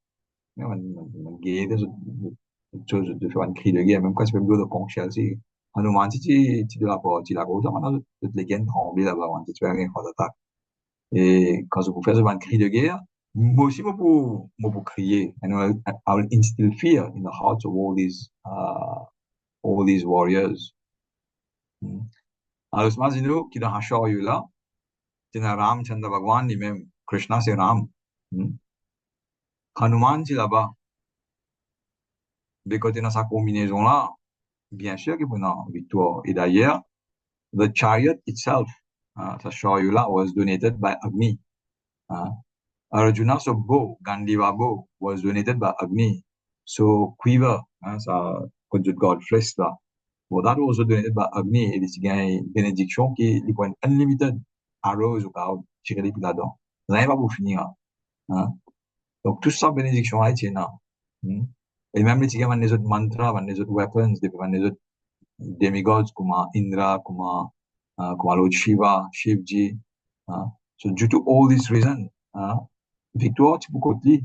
guerre, une chose de faire un cri de guerre, même quand c'est même de poncher aussi. Hanuman, tu de la porte, tu la gauche, maintenant, toutes les gaines tremblent là-bas, tu fais rien contre attaque. Et quand je vous fais un cri de guerre, moi aussi, moi pour crier. And I will instill fear in the hearts of all these warriors. Hmm. Alors, imaginez qu'il y a un chariot là, c'est un Ram Chandra Bhagwan lui-même. Krishna, c'est Ram. Hmm. Hanuman, c'est là-bas. Mais quand il y a sa combinaison là, bien sûr qu'il y a une victoire. Et d'ailleurs, the chariot itself, ce chariot-là, was donated by Agni. Arjuna's bow, Gandiva bow, was donated by Agni. So quiver, ça conduit God flesh là. Well, that was also donated by Agni. Et il y a une bénédiction qui est unlimited arrows ou pas, tirer les là-dedans. Rien va pour finir. Hein. Donc, tout ça, bénédiction là, c'est là. Et même les les autres mantras, les autres weapons, les autres demigods comme Indra, comme Lord Shiva, Shivji. Hein. So, due to all these reasons, victoire, tu peux côté.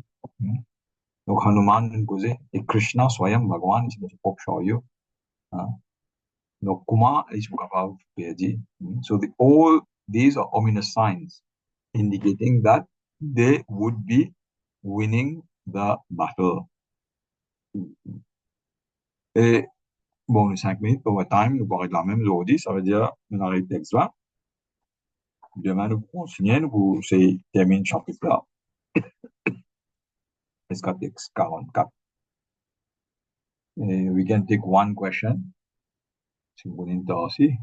Donc, Hanuman nous causait, et Krishna, Swayam, Bhagwan, c'est notre propre chariot. Hein. Donc, comment est-ce qu'on est capable de dire? So, all these are ominous signs indicating that they would be winning the battle. Et bon, les 5 minutes overtime, nous parlons de la même aujourd'hui, ça veut dire, on arrête le texte là. Demain, nous continuons, nous terminer le chapitre là. Texte 44. Et we can take one question. Si vous voulez aussi.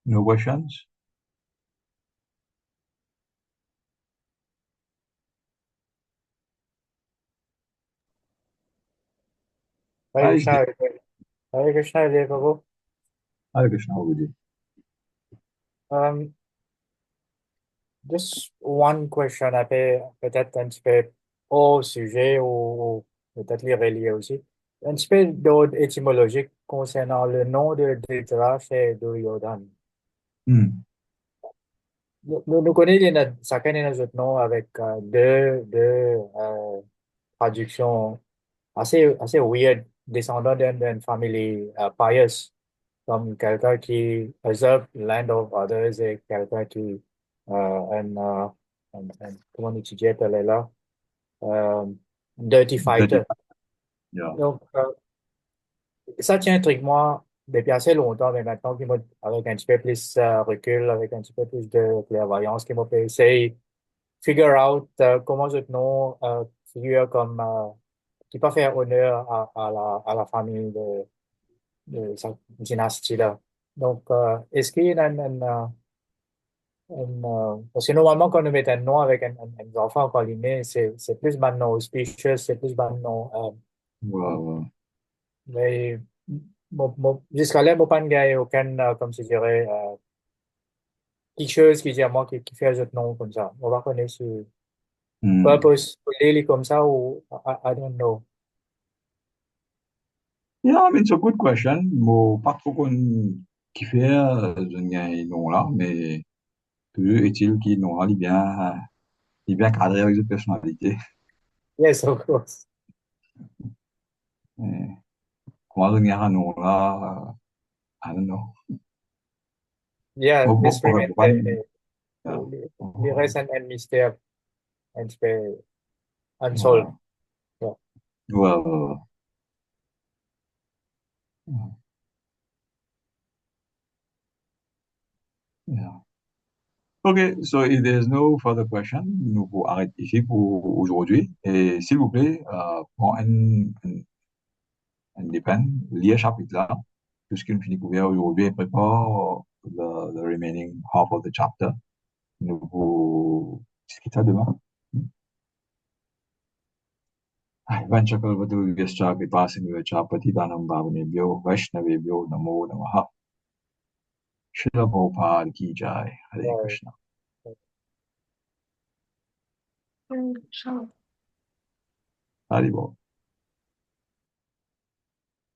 No questions? Hare Allez, Krishna, Hare Krishna, Hare Prabhu. allez, Krishna, vous dites. Um, Just one question, après, peut-être un petit peu au sujet ou peut-être les relier aussi. Un petit peu d'ordre étymologique concernant le nom de Dhritarashtra et Duryodhana. Nous connaissons chacun de nos autres noms avec deux traductions assez weird, descendant d'une famille pious, comme quelqu'un qui usurpe land of others et quelqu'un qui comment on dit là, euh, dirty Dirty. fighter. Yeah. Donc, ça tient un truc, moi, depuis assez longtemps, mais maintenant, avec un petit peu plus recul, avec un petit peu plus de clairvoyance, qui m'a fait essayer figure out comment ce nom figure comme qui pas faire honneur à la famille de cette dynastie-là. Donc, est-ce qu'il y a parce que normalement, quand on met un nom avec un enfant qu'on lui met, c'est plus maintenant auspicieux, c'est plus maintenant, Ouais, mais jusqu'à là, moi, pas aucun, comme je dirais, quelque chose qui dit à moi qui fait un autre nom comme ça. On va connaître ce hmm. purpose, les comme ça ou I don't know. Yeah, I mean, it's a good question. Bon, pas trop qu'on qui fait, non là, mais toujours est-il qu'il non là, il est bien cadré avec cette personnalité. Yes, of course. Eh, comment donner un nom là, I don't know. Yeah, Bon, bon, mystery man. yeah, Les restes un mystère, un peu unsolved. ouais, Yeah. ouais, yeah. OK, so if there's no further question, nous pouvons arrêter ici pour aujourd'hui. Et s'il vous plaît, prends un dépend, lis un chapitre là, puisqu'il finit couvert aujourd'hui et prépare the remaining half of the chapter. Nous pouvons discuter demain. Vanchakalvatu Vyascha Patidanam Bhavanebhyo Vaishnavebhyo Namo Namaha. Srila Prabhupada Ki Jai. Hare Krishna. Yeah. Hare Bol.